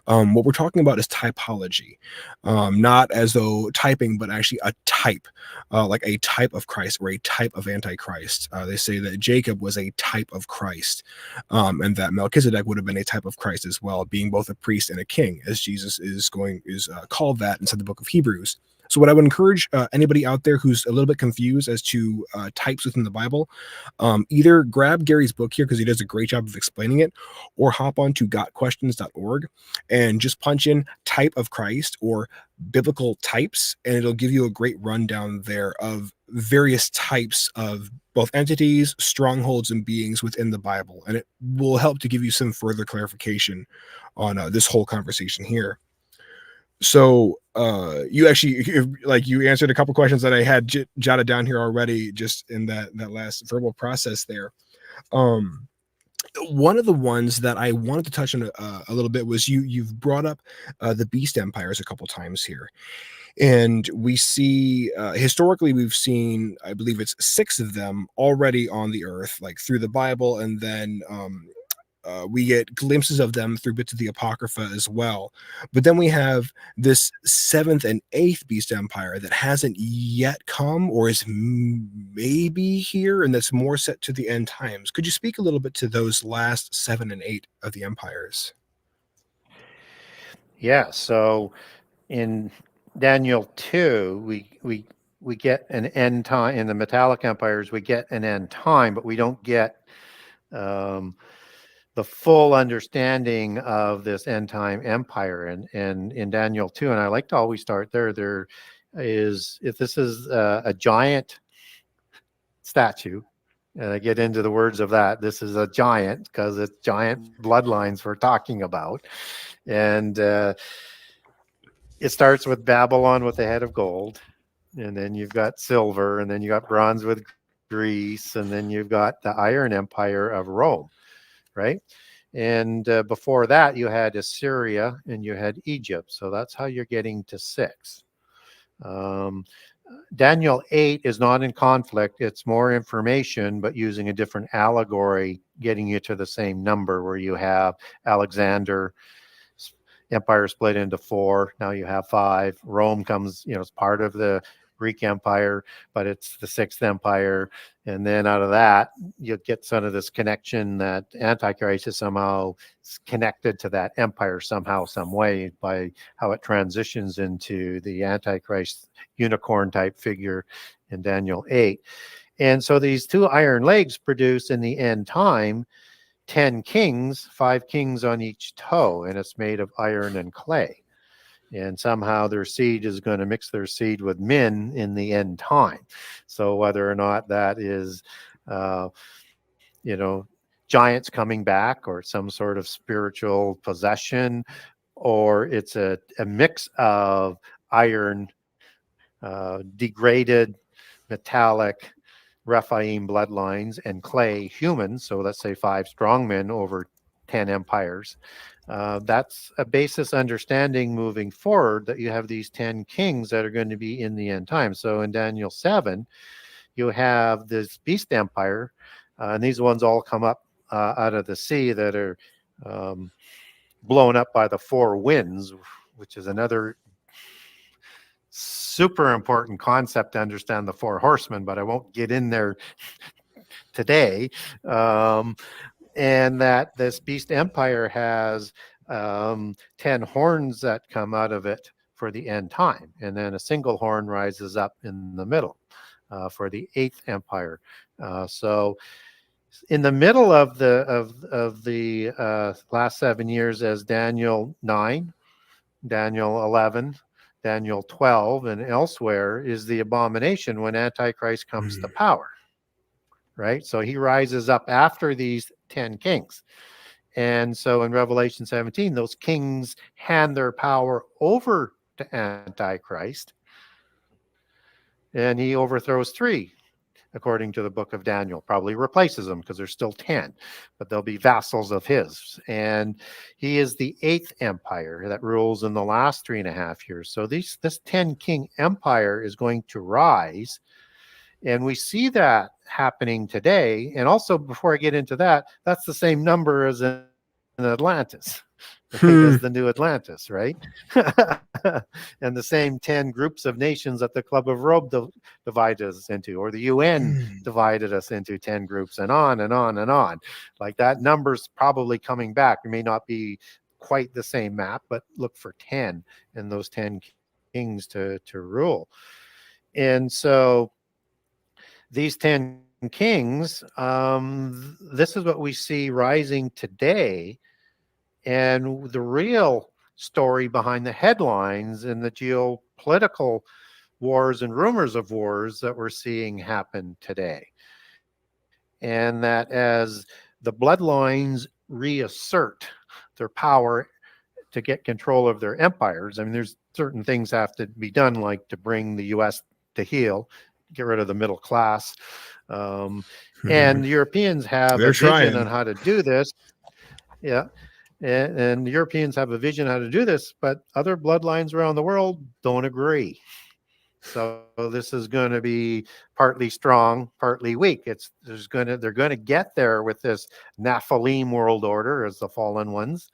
What we're talking about is typology, not as though typing, but actually a type, like a type of Christ or a type of Antichrist. They say that Jacob was a type of Christ, and that Melchizedek would have been a type of Christ as well, being both a priest and a king, as Jesus is called that inside the book of Hebrews. So, what I would encourage anybody out there who's a little bit confused as to types within the Bible, either grab Gary's book here because he does a great job of explaining it, or hop on to gotquestions.org and just punch in type of Christ or biblical types, and it'll give you a great rundown there of various types of both entities, strongholds, and beings within the Bible. And it will help to give you some further clarification on this whole conversation here. So you actually like you answered a couple questions that I had jotted down here already, just in that last verbal process there. Um, one of the ones that I wanted to touch on a little bit was you've brought up the beast empires a couple times here, and we see historically we've seen, I believe it's six of them already on the earth, like through the Bible, and then we get glimpses of them through bits of the Apocrypha as well. But then we have this seventh and eighth beast empire that hasn't yet come, or is maybe here, and that's more set to the end times. Could you speak a little bit to those last seven and eight of the empires? Yeah. So in Daniel 2, we get an end time. In the metallic empires, we get an end time, but we don't get um, the full understanding of this end time empire. And in Daniel 2, and I like to always start there is, if this is a giant statue, and I get into the words of that, this is a giant because it's giant bloodlines we're talking about. And it starts with Babylon with the head of gold, and then you've got silver, and then you got bronze with Greece, and then you've got the Iron Empire of Rome, right? And before that, you had Assyria and you had Egypt. So that's how you're getting to six. Um, Daniel 8 is not in conflict. It's more information, but using a different allegory, getting you to the same number, where you have Alexander, empire split into four. Now you have five. Rome comes, it's part of the Greek Empire, but it's the sixth empire. And then out of that, you get sort of this connection that Antichrist is somehow connected to that empire somehow, some way, by how it transitions into the Antichrist unicorn type figure in Daniel 8. And so these two iron legs produce in the end time 10 kings, 5 kings on each toe, and it's made of iron and clay. And somehow their seed is going to mix their seed with men in the end time. So whether or not that is, uh, you know, giants coming back, or some sort of spiritual possession, or it's a mix of iron, degraded, metallic, Rephaim bloodlines, and clay humans. So let's say 5 strong men over 10 empires. That's a basis understanding moving forward, that you have these 10 kings that are going to be in the end time. So in Daniel 7, you have this beast empire, and these ones all come up out of the sea, that are blown up by the 4 winds, which is another super important concept to understand the 4 horsemen, but I won't get in there today. And that this beast empire has 10 horns that come out of it for the end time, and then a single horn rises up in the middle for the 8th empire. So in the middle of the last 7 years, as Daniel 9, Daniel 11, Daniel 12, and elsewhere, is the abomination when Antichrist comes to power, right? So he rises up after these 10 kings. And so in Revelation 17, those kings hand their power over to Antichrist, and he overthrows 3, according to the book of Daniel. Probably replaces them, because there's still 10, but they'll be vassals of his. And he is the 8th empire that rules in the last 3.5 years. So this 10 king empire is going to rise. And we see that happening today. And also, before I get into that, that's the same number as in Atlantis, right? As the new Atlantis, right? And the same 10 groups of nations that the Club of Rome divided us into, or the UN divided us into 10 groups, and on and on and on. Like, that number's probably coming back. It may not be quite the same map, but look for 10, and those 10 kings to rule. And so these 10 kings, this is what we see rising today. And the real story behind the headlines and the geopolitical wars and rumors of wars that we're seeing happen today. And that as the bloodlines reassert their power to get control of their empires. I mean, there's certain things have to be done, like to bring the U.S. to heel, get rid of the middle class. And the Europeans have They're a vision trying. on how to do this. Yeah. And the Europeans have a vision how to do this, but other bloodlines around the world don't agree. So this is going to be partly strong, partly weak. They're going to get there with this Nephilim world order as the fallen ones,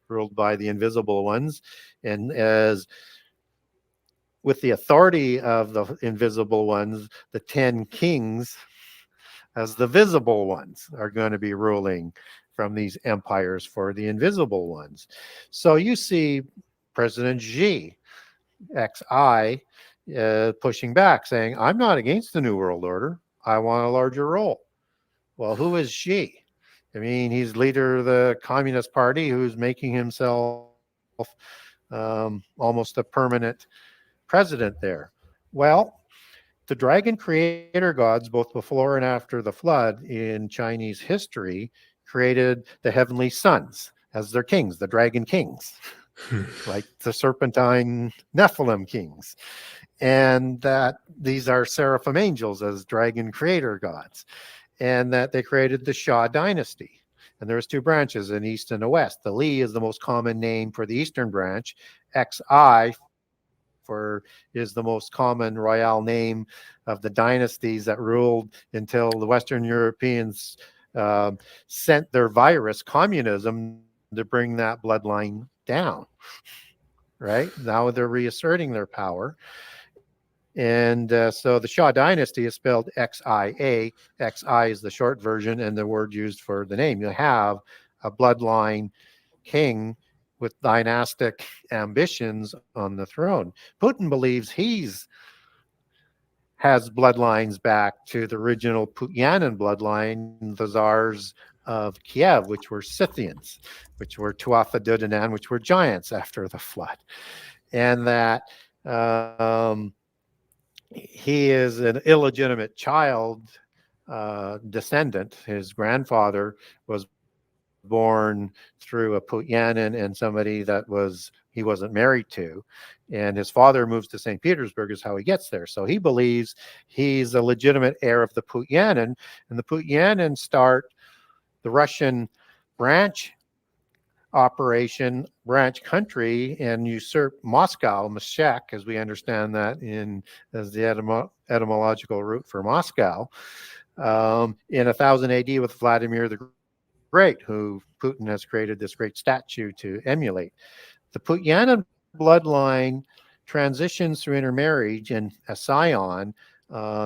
ruled by the invisible ones, and as with the authority of the invisible ones, the 10 kings as the visible ones are going to be ruling from these empires for the invisible ones. So you see President Xi, XI, pushing back, saying, I'm not against the New World Order. I want a larger role. Well, who is Xi? I mean, he's leader of the Communist Party who's making himself almost a permanent president there. Well, the dragon creator gods, both before and after the flood in Chinese history, created the heavenly sons as their kings, the dragon kings, like the serpentine Nephilim kings. And that these are seraphim angels as dragon creator gods. And that they created the Shah dynasty. And there's two branches, an east and a west. The Li is the most common name for the eastern branch. XI is the most common royal name of the dynasties that ruled until the Western Europeans sent their virus, communism, to bring that bloodline down. Right? Now they're reasserting their power. And so the Shah dynasty is spelled XIA. XI is the short version and the word used for the name. You have a bloodline king with dynastic ambitions on the throne. Putin believes has bloodlines back to the original Putyanin bloodline, the Tsars of Kiev, which were Scythians, which were Tuatha De Danann, which were giants after the flood. And that he is an illegitimate child descendant. His grandfather was born through a Putyanin and somebody that he wasn't married to. And his father moves to St. Petersburg is how he gets there. So he believes he's a legitimate heir of the Putyanin. And the Putyanin start the Russian branch country and usurp Moscow, Mashek, as we understand that as the etymological root for Moscow, in 1000 AD with Vladimir the Great, who Putin has created this great statue to emulate. The Putyanin bloodline transitions through intermarriage and a scion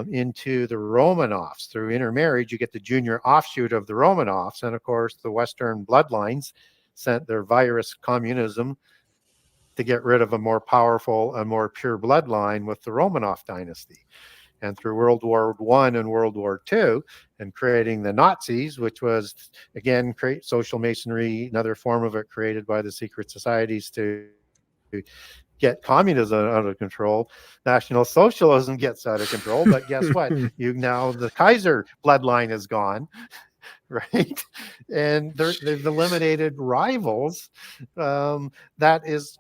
into the Romanovs. Through intermarriage, you get the junior offshoot of the Romanovs. And of course, the Western bloodlines sent their virus communism to get rid of a more powerful and more pure bloodline with the Romanov dynasty. And through World War I and World War II, and creating the Nazis, which was, again, social masonry, another form of it created by the secret societies to get communism out of control. National socialism gets out of control, but guess what? The Kaiser bloodline is gone, right? And they've eliminated rivals. That is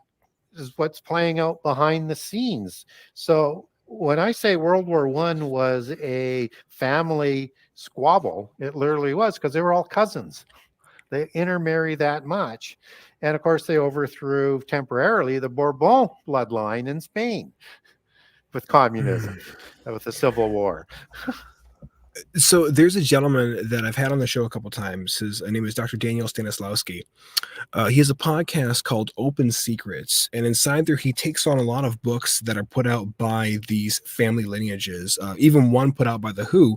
what's playing out behind the scenes. So when I say World War I was a family squabble, it literally was, because they were all cousins. They intermarry that much. And of course, they overthrew temporarily the Bourbon bloodline in Spain with communism, with the Civil War. So there's a gentleman that I've had on the show a couple times. His name is Dr. Daniel Stanislawski. He has a podcast called Open Secrets, and inside there he takes on a lot of books that are put out by these family lineages, even one put out by The Who,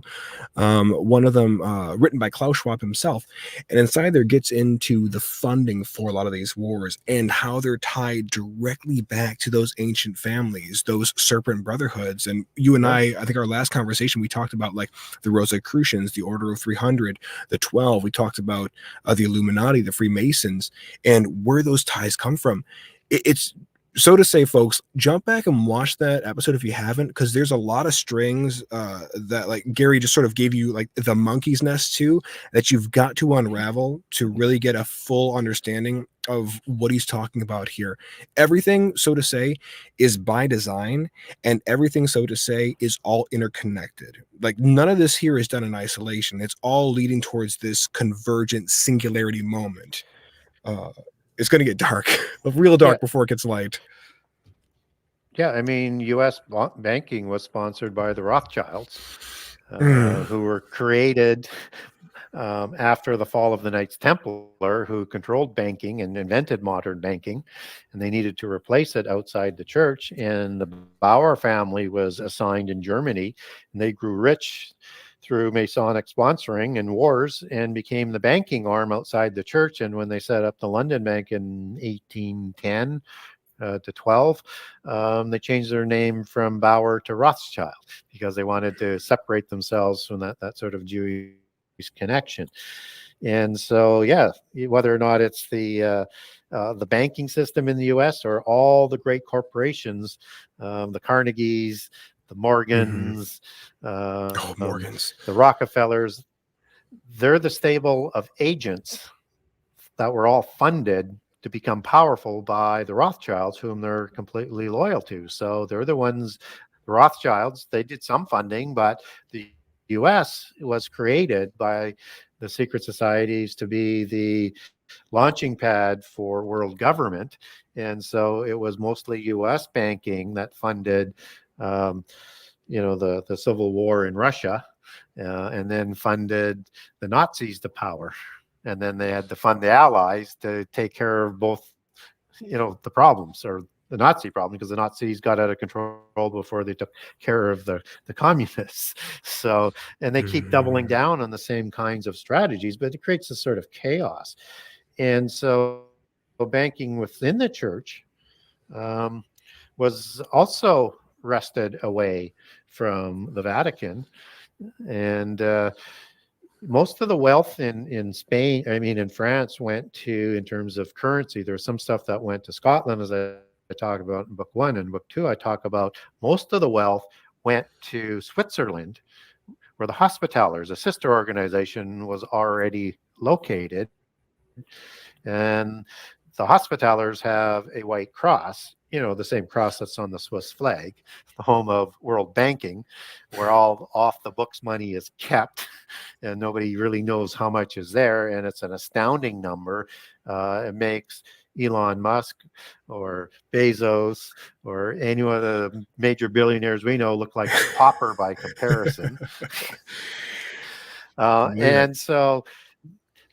one of them written by Klaus Schwab himself. And inside there gets into the funding for a lot of these wars and how they're tied directly back to those ancient families, those serpent brotherhoods. And you and I think our last conversation, we talked about like the Rosicrucians, the Order of 300, the 12. We talked about the Illuminati, the Freemasons, and where those ties come from. It's so to say, folks, jump back and watch that episode if you haven't, because there's a lot of strings that like Gary just sort of gave you like the monkey's nest to, that you've got to unravel to really get a full understanding of what he's talking about here. Everything, so to say, is by design, and everything, so to say, is all interconnected. Like none of this here is done in isolation. It's all leading towards this convergent singularity moment. Uh, it's going to get dark, real Yeah. dark before it gets light. Yeah. I mean, U.S. banking was sponsored by the Rothschilds, Mm. who were created after the fall of the Knights Templar, who controlled banking and invented modern banking, and they needed to replace it outside the church. And the Bauer family was assigned in Germany, and they grew rich through Masonic sponsoring and wars and became the banking arm outside the church. And when they set up the London Bank in 1810 to 12, they changed their name from Bauer to Rothschild because they wanted to separate themselves from that sort of Jewish connection. And so, yeah, whether or not it's the banking system in the U.S. or all the great corporations, the Carnegies, the Mhm. Morgans, Oh, Morgans. the Rockefellers, they're the stable of agents that were all funded to become powerful by the Rothschilds, whom they're completely loyal to. So they're the ones, the Rothschilds, they did some funding, but the US was created by the secret societies to be the launching pad for world government. And so it was mostly US banking that funded, um, the Civil War in Russia, and then funded the Nazis to power. And then they had to fund the Allies to take care of both, the problems, or the Nazi problem, because the Nazis got out of control before they took care of the communists. So, and they keep doubling Mm. down on the same kinds of strategies, but it creates a sort of chaos. And so banking within the church um, was also wrested away from the Vatican. And most of the wealth in Spain, I mean, in France, went to, in terms of currency, there's some stuff that went to Scotland, as I talk about in book one. And book two, I talk about most of the wealth went to Switzerland, where the Hospitallers, a sister organization, was already located. And the Hospitallers have a white cross, the same cross that's on the Swiss flag, the home of world banking, where all off the books money is kept, and nobody really knows how much is there. And it's an astounding number. It makes Elon Musk or Bezos or any of the major billionaires we know look like a pauper by comparison. Yeah. And so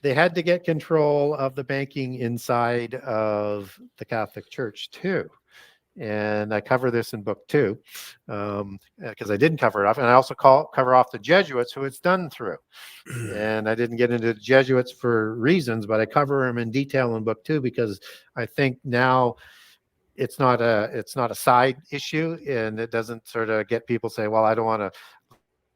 they had to get control of the banking inside of the Catholic Church too. And I cover this in book two, because I didn't cover it off. And I also cover off the Jesuits, who it's done through. And I didn't get into the Jesuits for reasons, but I cover them in detail in book two, because I think now it's not a side issue, and it doesn't sort of get people say, well, I don't want to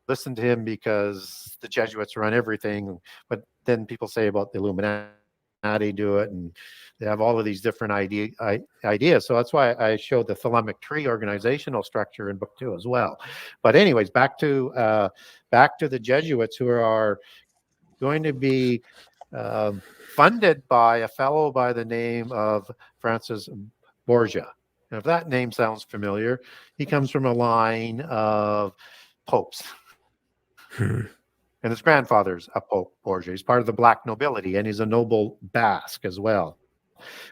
listen to him because the Jesuits run everything. But then people say about the Illuminati do it, and they have all of these different ideas. So that's why I showed the thelemic tree organizational structure in book two as well. But anyways, back to the Jesuits, who are going to be funded by a fellow by the name of Francis Borgia. And if that name sounds familiar, he comes from a line of popes. Hmm. And his grandfather's a Pope Borgia. He's part of the black nobility, and he's a noble Basque as well.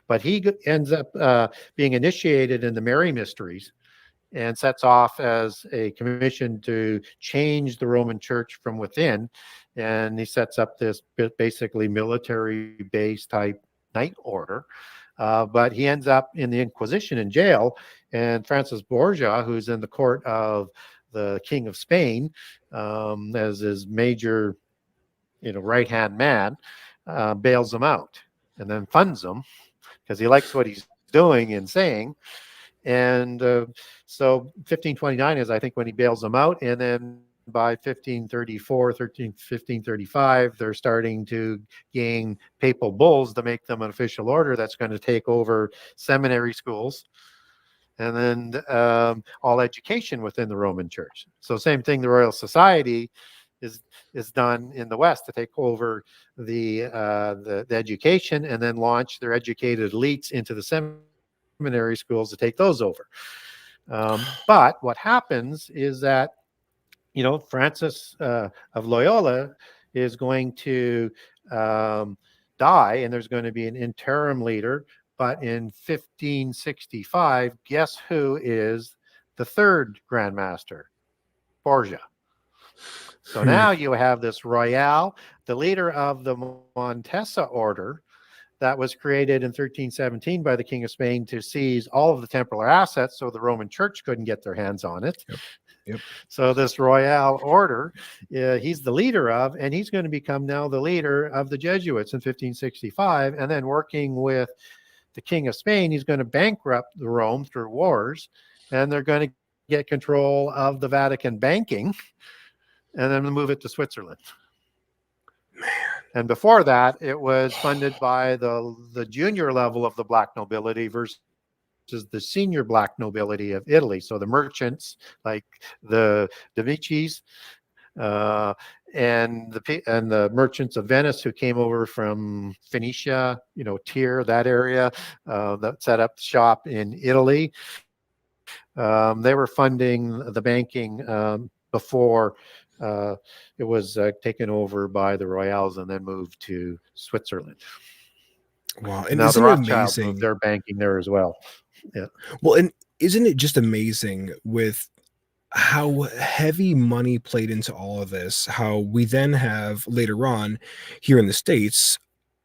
But he ends up being initiated in the Mary Mysteries, and sets off as a commission to change the Roman Church from within. And he sets up this basically military-based type knight order. But he ends up in the Inquisition in jail, and Francis Borgia, who's in the court of the King of Spain, as his major, right-hand man, bails him out and then funds him because he likes what he's doing and saying. And so 1529 is, I think, when he bails them out. And then by 1535, they're starting to gain papal bulls to make them an official order that's going to take over seminary schools, and then all education within the Roman Church. So same thing, the Royal Society is done in the West to take over the education and then launch their educated elites into the seminary schools to take those over. But what happens is that, Francis of Loyola is going to die, and there's going to be an interim leader. But in 1565, guess who is the third Grand Master? Borgia. So now you have this Royale, the leader of the Montesa order that was created in 1317 by the King of Spain to seize all of the Templar assets so the Roman Church couldn't get their hands on it. Yep. So this Royale order, he's the leader of, and he's going to become now the leader of the Jesuits in 1565. And then working with the King of Spain, he's going to bankrupt the Rome through wars, and they're going to get control of the Vatican banking, and then move it to Switzerland. Man. And before that, it was funded by the junior level of the black nobility versus the senior black nobility of Italy. So the merchants like the Medicis and the merchants of Venice who came over from Phoenicia, Tyre, that area, that set up shop in Italy. They were funding the banking before it was taken over by the Royals and then moved to Switzerland. Wow. And now the Rothschilds moved their banking there as well. Yeah. Well, and isn't it just amazing with how heavy money played into all of this, how we then have later on here in the States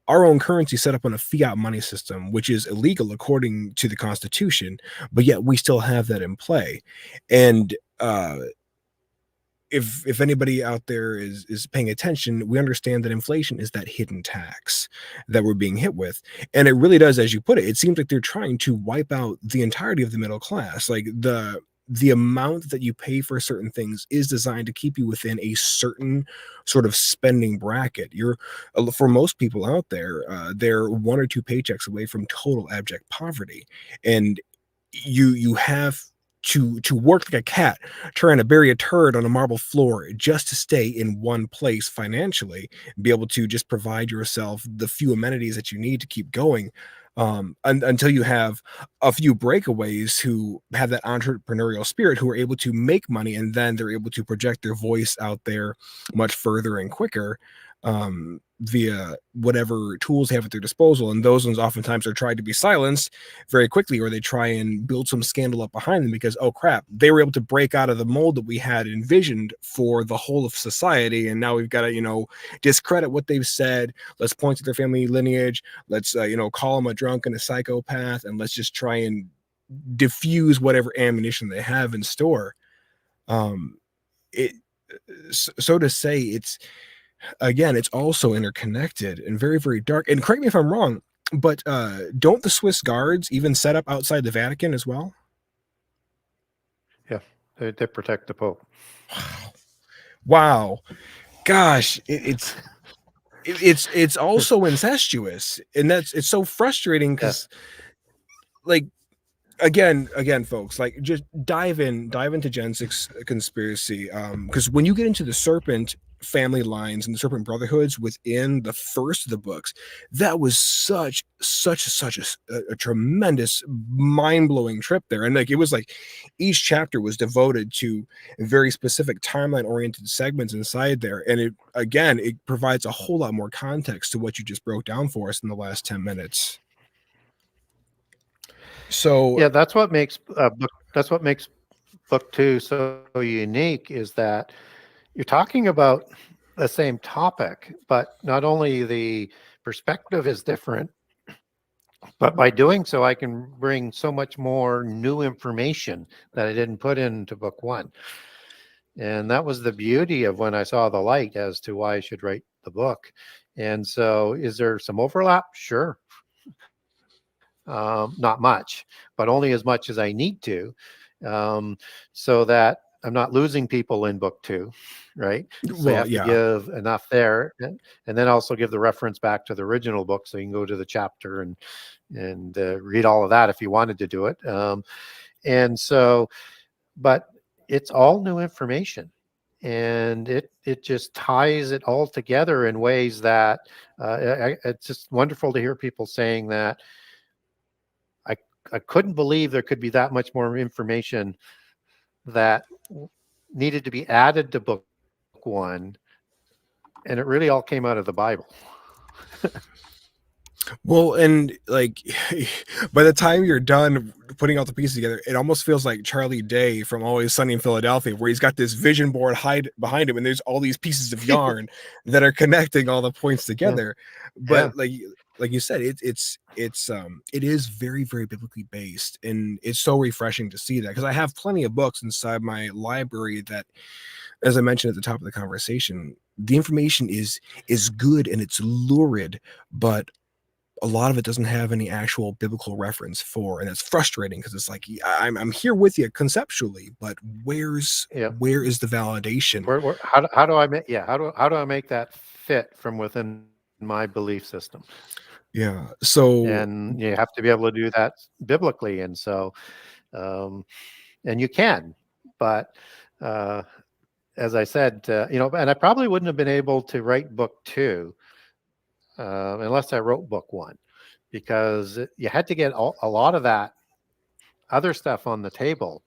our own currency set up on a fiat money system, which is illegal according to the Constitution, but yet we still have that in play. And if anybody out there is paying attention, we understand that inflation is that hidden tax that we're being hit with. And it really does, as you put it seems like they're trying to wipe out the entirety of the middle class. Like the amount that you pay for certain things is designed to keep you within a certain sort of spending bracket. You're for most people out there, they're one or two paychecks away from total abject poverty. And you have to work like a cat trying to bury a turd on a marble floor just to stay in one place financially, be able to just provide yourself the few amenities that you need to keep going, until you have a few breakaways who have that entrepreneurial spirit, who are able to make money, and then they're able to project their voice out there much further and quicker, via whatever tools they have at their disposal. And those ones oftentimes are tried to be silenced very quickly, or they try and build some scandal up behind them because, oh crap, they were able to break out of the mold that we had envisioned for the whole of society, and now we've got to discredit what they've said. Let's point to their family lineage. Let's call them a drunk and a psychopath, and let's just try and diffuse whatever ammunition they have in store. So to say, it's also interconnected and very, very dark. And correct me if I'm wrong, but don't the Swiss guards even set up outside the Vatican as well? Yeah, they protect the Pope. Wow. Gosh, it's also incestuous, and it's so frustrating because, like, again, folks, like, just dive into Gen 6 conspiracy, because when you get into the Serpent family lines and the Serpent brotherhoods within the first of the books, that was such a tremendous, mind-blowing trip there. And like, it was like each chapter was devoted to very specific timeline oriented segments inside there, and it provides a whole lot more context to what you just broke down for us in the last 10 minutes. So yeah, that's what makes book 2 so unique, is that you're talking about the same topic, but not only the perspective is different, but by doing so, I can bring so much more new information that I didn't put into book 1. And that was the beauty of When I Saw the Light as to why I should write the book. And so, is there some overlap? Sure. Not much, but only as much as I need to, so that I'm not losing people in book 2, right? So you have to give enough there, and then also give the reference back to the original book, so you can go to the chapter and read all of that if you wanted to do it. And so, but it's all new information. and it just ties it all together in ways that it's just wonderful to hear people saying that I I couldn't believe there could be that much more information that needed to be added to book one, and it really all came out of the Bible. Well, and like by the time you're done putting all the pieces together, it almost feels like Charlie Day from Always Sunny in Philadelphia, where he's got this vision board hide behind him, and there's all these pieces of yarn that are connecting all the points Yeah, together. But yeah, like you said, it is very very biblically based, and it's so refreshing to see that because I have plenty of books inside my library that, as I mentioned at the top of the conversation, the information is good and it's lurid, but a lot of it doesn't have any actual biblical reference for, and it's frustrating because it's like I'm here with you conceptually, but yeah. where is the validation? How do I make, yeah, how do I make that fit from within my belief system? Yeah. So And you have to be able to do that biblically, and so um, and you can, but uh, as I said, and I probably wouldn't have been able to write book two unless I wrote book one, because you had to get a lot of that other stuff on the table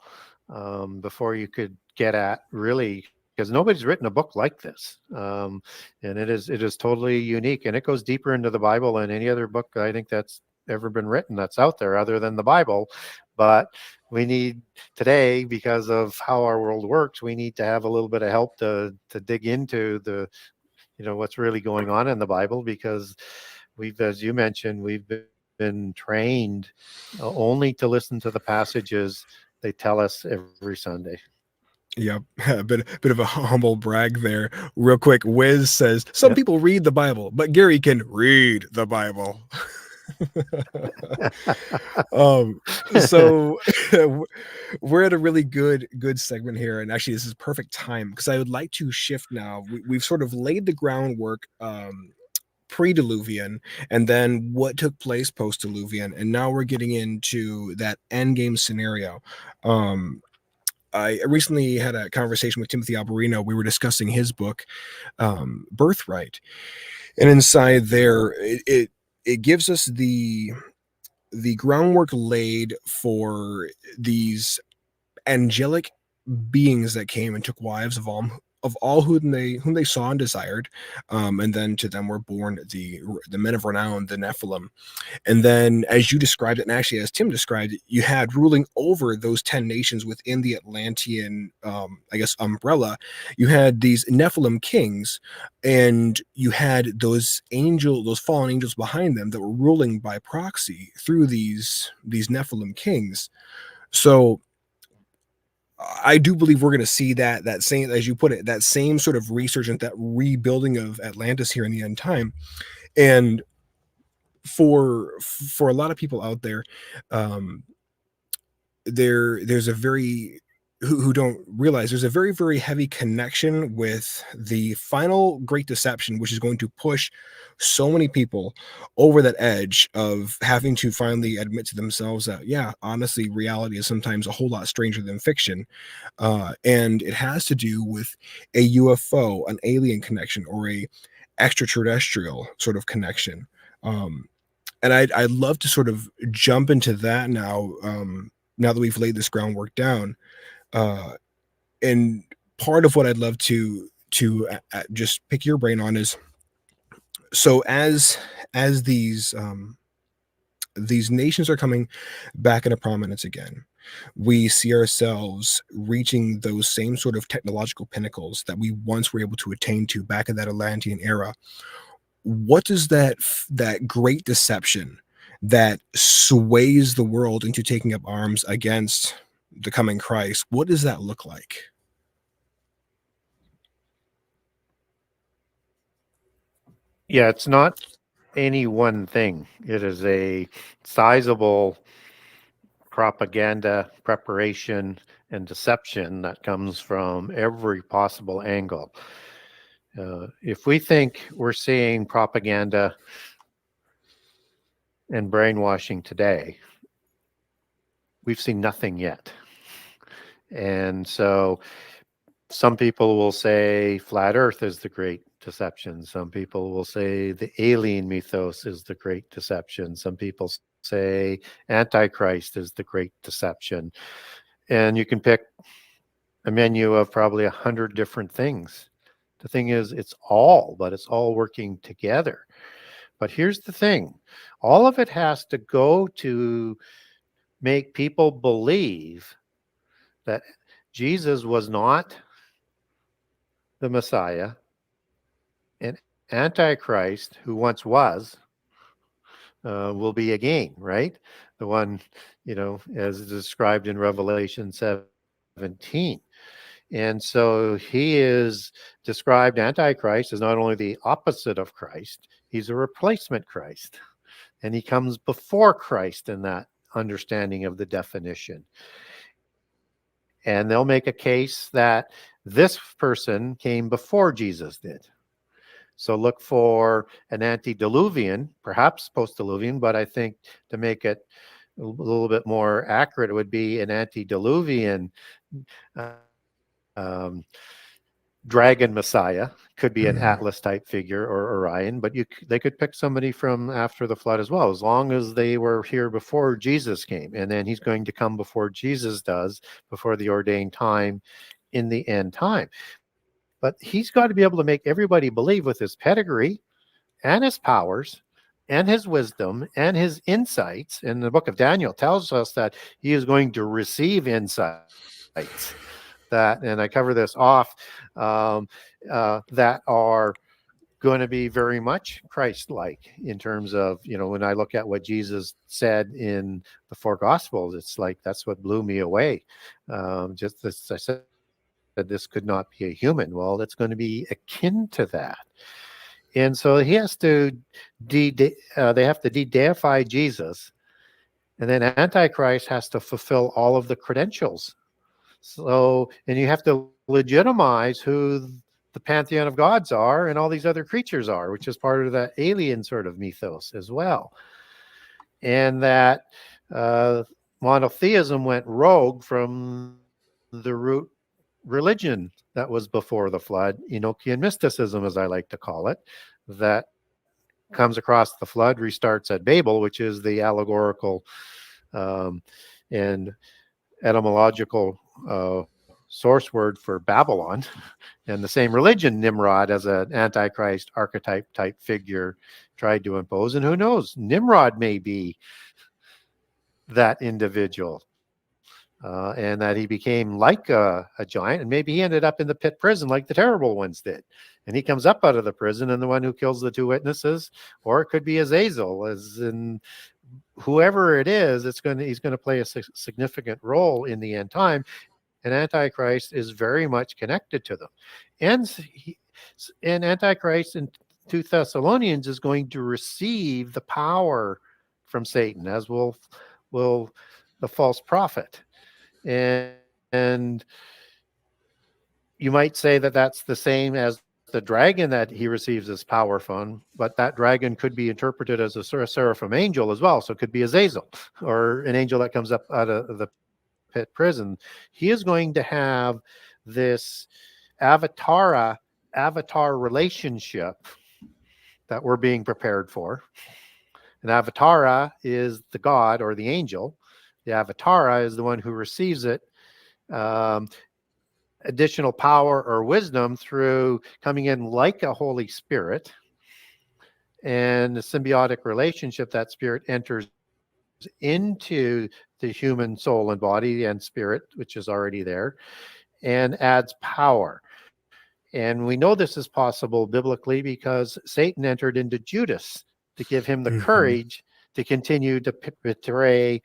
before you could get at really, because nobody's written a book like this, and it is totally unique, and it goes deeper into the Bible than any other book I think that's ever been written that's out there other than the Bible. But we need today, because of how our world works, we need to have a little bit of help to dig into the what's really going on in the Bible, because as you mentioned, we've been trained only to listen to the passages they tell us every Sunday. yeah, a bit of a humble brag there. Real quick, Wiz says some Yeah. people read the Bible, but Gary can read the Bible. um so we're at a really good segment here, and actually this is perfect time because I would like to shift now. We've sort of laid the groundwork pre-diluvian and then what took place post-diluvian, and now we're getting into that end game scenario. I recently had a conversation with Timothy Alberino. We were discussing his book, Birthright, and inside there, it gives us the groundwork laid for these angelic beings that came and took wives of all whom they saw and desired, and then to them were born the men of renown, the Nephilim. And then, as you described it, and actually as Tim described it, you had ruling over those 10 nations within the Atlantean, I guess, umbrella. You had these Nephilim kings, and you had those fallen angels behind them that were ruling by proxy through these Nephilim kings. So I do believe we're going to see that same, as you put it, that same sort of resurgence, that rebuilding of Atlantis here in the end time. And for a lot of people out there, um, there's a very who don't realize there's a very very heavy connection with the final great deception, which is going to push so many people over that edge of having to finally admit to themselves that, yeah, honestly, reality is sometimes a whole lot stranger than fiction. And it has to do with a UFO, an alien connection, or a extraterrestrial sort of connection. um, and I'd love to sort of jump into that now, now that we've laid this groundwork down. Uh, and part of what I'd love to just pick your brain on is, so as these nations are coming back into prominence again, we see ourselves reaching those same sort of technological pinnacles that we once were able to attain to back in that Atlantean era. What does that great deception that sways the world into taking up arms against the coming Christ, what does that look like? Yeah, it's not any one thing. It is a sizable propaganda, preparation, and deception that comes from every possible angle. If we think we're seeing propaganda and brainwashing today, we've seen nothing yet. And so Some people will say flat Earth is the great deception. Some people will say the alien mythos is the great deception. Some people say Antichrist is the great deception. And you can pick a menu of probably 100 different things. The thing is, but it's all working together. But here's the thing, all of it has to go to make people believe that Jesus was not the Messiah, and Antichrist, who once was, will be again, right? The one, as described in Revelation 17. And so he is described, Antichrist, as not only the opposite of Christ, he's a replacement Christ. And he comes before Christ in that understanding of the definition. And they'll make a case that this person came before Jesus did. So look for an antediluvian, perhaps post-diluvian, but I think to make it a little bit more accurate, it would be an antediluvian dragon messiah. Could be an Atlas type figure or Orion, but they could pick somebody from after the flood as well, as long as they were here before Jesus came. And then he's going to come before Jesus does, before the ordained time in the end time. But he's got to be able to make everybody believe with his pedigree and his powers and his wisdom and his insights. And the book of Daniel tells us that he is going to receive insights that, and I cover this off, that are going to be very much Christ-like in terms of, when I look at what Jesus said in the four Gospels, it's like, that's what blew me away. Just this, I said, that this could not be a human. Well, it's going to be akin to that. And so he has to, they have to de-deify Jesus. And then Antichrist has to fulfill all of the credentials. So, and you have to legitimize who the pantheon of gods are and all these other creatures are, which is part of that alien sort of mythos as well. And that monotheism went rogue from the root religion that was before the flood, Enochian mysticism, as I like to call it, that comes across the flood, restarts at Babel, which is the allegorical and etymological source word for Babylon, and the same religion Nimrod, as an antichrist archetype type figure, tried to impose. And who knows, Nimrod may be that individual. And that he became like a giant, and maybe he ended up in the pit prison like the terrible ones did. And he comes up out of the prison, and the one who kills the two witnesses, or it could be Azazel, as in whoever it is, he's going to play a significant role in the end time. And Antichrist is very much connected to them. And Antichrist in 2 Thessalonians is going to receive the power from Satan, as will the false prophet. And you might say that that's the same as the dragon that he receives his power from, but that dragon could be interpreted as a seraphim angel as well. So it could be Azazel, or an angel that comes up out of the pit prison. He is going to have this avatar relationship that we're being prepared for. An avatara is the god or the angel. The avatara is the one who receives it, additional power or wisdom through coming in like a Holy Spirit, and the symbiotic relationship that spirit enters into the human soul and body and spirit, which is already there, and adds power. And we know this is possible biblically because Satan entered into Judas to give him the courage to continue to betray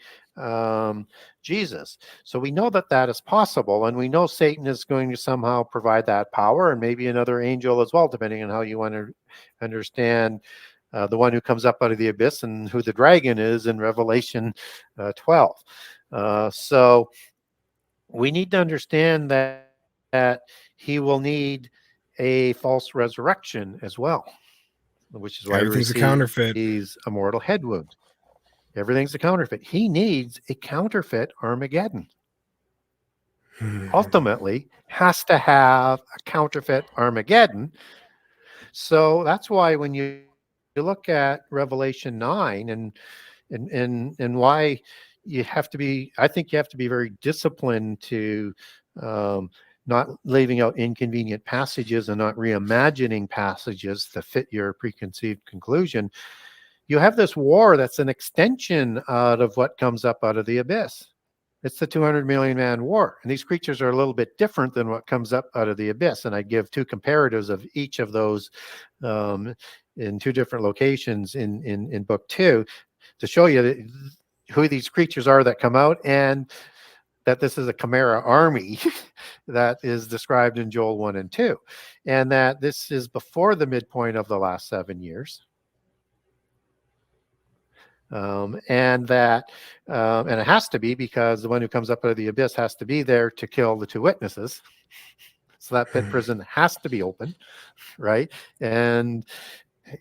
Jesus. So we know that that is possible, and we know Satan is going to somehow provide that power, and maybe another angel as well, depending on how you want to understand the one who comes up out of the abyss and who the dragon is in Revelation 12. So we need to understand that he will need a false resurrection as well, which is why Everything's a counterfeit. he's a mortal head wound. Everything's a counterfeit. He needs a counterfeit Armageddon. ultimately has to have a counterfeit Armageddon. So that's why when you look at Revelation 9 and why you have to be, I think you have to be very disciplined to not leaving out inconvenient passages and not reimagining passages to fit your preconceived conclusion. You have this war that's an extension out of what comes up out of the abyss. It's the 200 million man war. And these creatures are a little bit different than what comes up out of the abyss. And I give two comparatives of each of those um, in two different locations in book 2 to show you who these creatures are that come out, and that this is a chimera army that is described in Joel 1 and 2. And that this is before the midpoint of the last 7 years. And it has to be because the one who comes up out of the abyss has to be there to kill the two witnesses. So that pit prison has to be open, right? And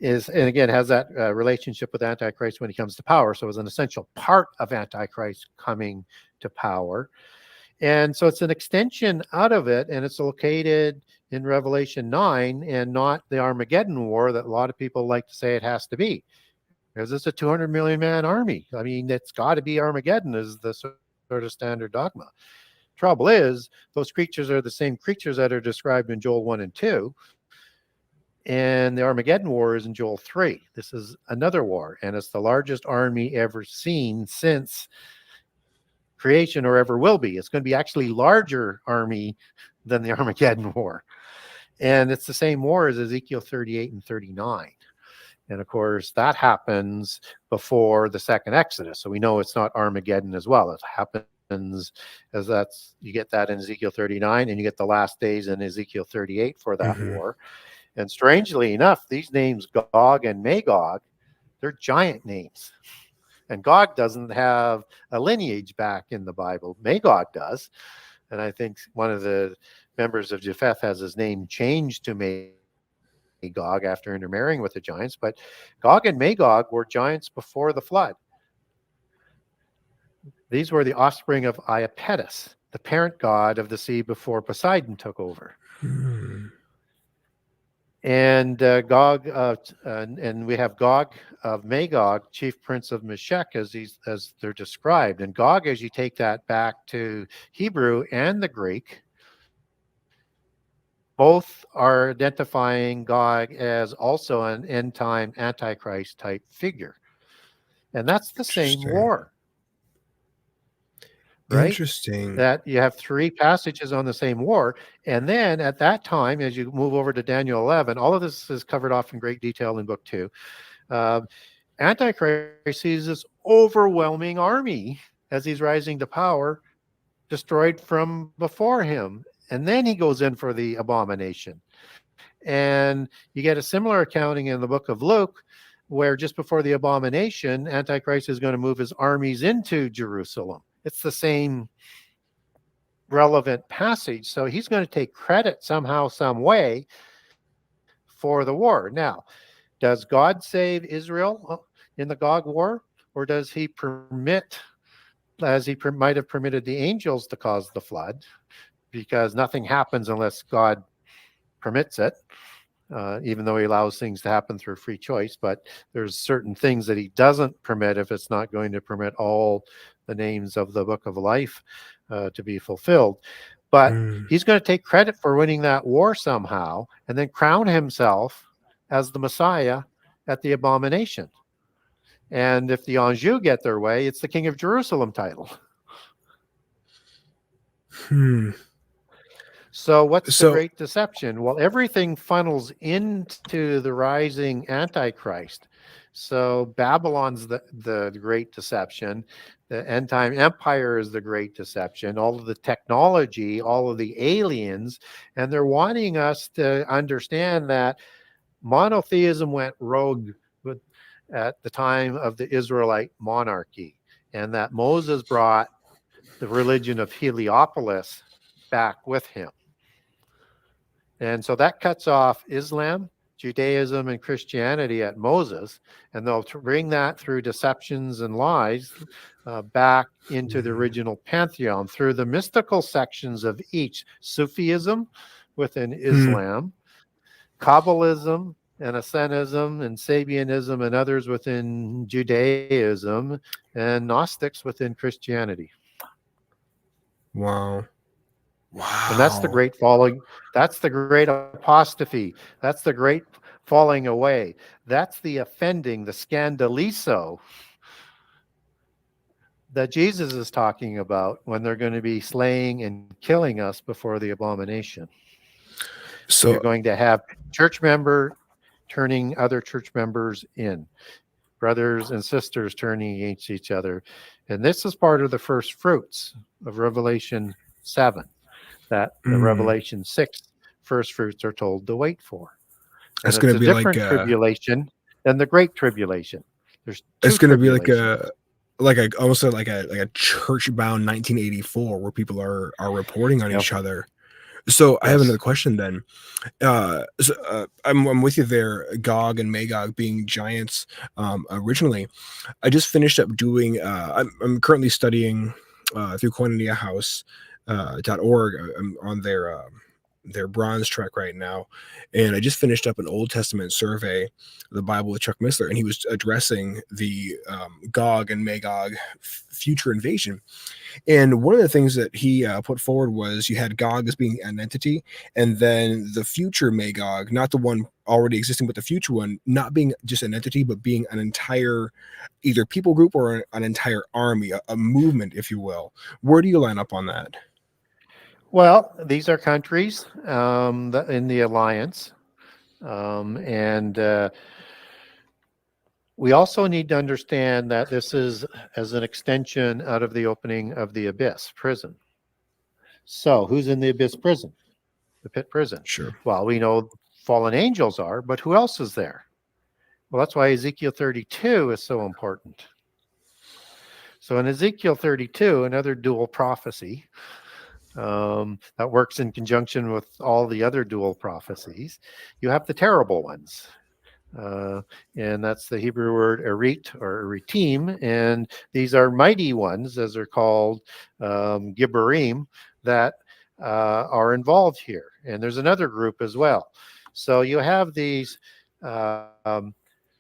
again has that relationship with Antichrist when he comes to power. So it's an essential part of Antichrist coming to power. And so it's an extension out of it, and it's located in Revelation 9 and not the Armageddon War that a lot of people like to say it has to be. Because it's a 200 million man army. I mean, it's got to be Armageddon is the sort of standard dogma. Trouble is, those creatures are the same creatures that are described in Joel 1 and 2. And the Armageddon War is in Joel 3. This is another war, and it's the largest army ever seen since creation or ever will be. It's going to be actually larger army than the Armageddon War. And it's the same war as Ezekiel 38 and 39. And of course, that happens before the second Exodus. So we know it's not Armageddon as well. It happens as you get that in Ezekiel 39, and you get the last days in Ezekiel 38 for that war. And strangely enough, these names, Gog and Magog, they're giant names. And Gog doesn't have a lineage back in the Bible. Magog does. And I think one of the members of Japheth has his name changed to Magog after intermarrying with the giants. But Gog and Magog were giants before the flood. These were the offspring of Iapetus, the parent god of the sea before Poseidon took over. And Gog, and we have Gog of Magog, chief prince of Meshech, as they're described. And Gog, as you take that back to Hebrew and the Greek, both are identifying Gog as also an end-time Antichrist type figure. And that's the same war. Right? Interesting. That you have 3 passages on the same war. And then at that time, as you move over to Daniel 11, all of this is covered off in great detail in book 2. Antichrist sees this overwhelming army as he's rising to power, destroyed from before him. And then he goes in for the abomination. And you get a similar accounting in the book of Luke, where just before the abomination, Antichrist is going to move his armies into Jerusalem. It's the same relevant passage. So he's going to take credit somehow, some way for the war. Now, does God save Israel in the Gog war? Or does he permit, as he might have permitted the angels to cause the flood? Because nothing happens unless God permits it. Even though he allows things to happen through free choice, but there's certain things that he doesn't permit if it's not going to permit all the names of the book of life to be fulfilled. But he's going to take credit for winning that war somehow and then crown himself as the Messiah at the abomination. And if the Anjou get their way, it's the King of Jerusalem title. So what's the great deception? Well, everything funnels into the rising Antichrist. So Babylon's the great deception. The end time empire is the great deception. All of the technology, all of the aliens, and they're wanting us to understand that monotheism went rogue at the time of the Israelite monarchy, and that Moses brought the religion of Heliopolis back with him. And so that cuts off Islam, Judaism and Christianity at Moses, and they'll bring that through deceptions and lies back into the original pantheon through the mystical sections of each: Sufism within Hmm. Islam, Kabbalism and Ascenism and Sabianism and others within Judaism, and Gnostics within Christianity. Wow. And that's the Wow. great falling. That's the great apostrophe. That's the great falling away. That's the offending, the scandalizo that Jesus is talking about when they're going to be slaying and killing us before the abomination. You're So going to have church member turning other church members in, brothers and sisters turning against each other. And this is part of the first fruits of Revelation 7, that the mm, Revelation 6 first fruits are told to wait for. And it's gonna it's a be like different tribulation than the Great Tribulation. There's it's two gonna be tribulations. like a almost like a church bound 1984 where people are reporting on Yep. each other. So I have another Yes. question then. I'm with you there. Gog and Magog being giants. Originally, I just finished up doing. I'm currently studying through Koinonia House .org. I'm on their bronze track right now, and I just finished up an Old Testament survey, the Bible with Chuck Missler, and he was addressing the Gog and Magog future invasion. And one of the things that he put forward was you had Gog as being an entity, and then the future Magog, not the one already existing, but the future one, not being just an entity, but being an entire either people group or an entire army, a movement, if you will. Where do you line up on that? Well, these are countries in the alliance. And we also need to understand that this is as an extension out of the opening of the abyss prison. So, who's in the abyss prison? The pit prison. Sure. Well, we know fallen angels are, but who else is there? Well, that's why Ezekiel 32 is so important. So, in Ezekiel 32, another dual prophecy that works in conjunction with all the other dual prophecies, you have the terrible ones. And that's the Hebrew word erit or eritim. And these are mighty ones, as they're called, Gibborim, that are involved here. And there's another group as well. So you have these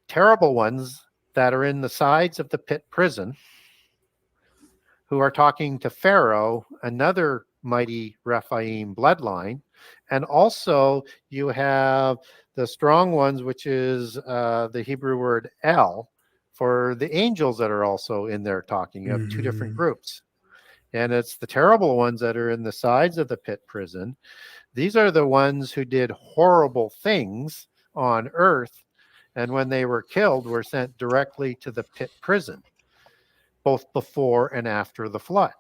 terrible ones that are in the sides of the pit prison who are talking to Pharaoh, another mighty Rephaim bloodline. And also you have the strong ones, which is the Hebrew word El, for the angels that are also in there talking. You have two different Mhm. groups. And it's the terrible ones that are in the sides of the pit prison. These are the ones who did horrible things on earth. And when they were killed, were sent directly to the pit prison, both before and after the flood.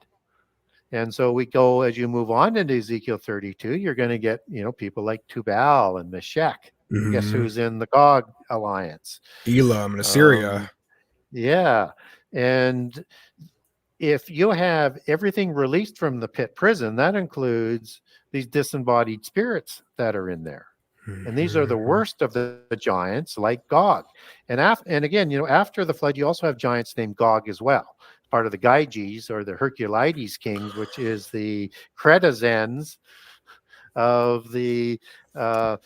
And so we go, as you move on into Ezekiel 32, you're going to get, people like Tubal and Meshach. Guess Mhm. who's in the Gog alliance? Elam and Assyria. Um, yeah. And if you have everything released from the pit prison, that includes these disembodied spirits that are in there. And these are the Mhm. worst of the giants, like Gog. And again, after the flood, you also have giants named Gog as well, part of the Gyges or the Herculides kings, which is the Cretazens of the uh,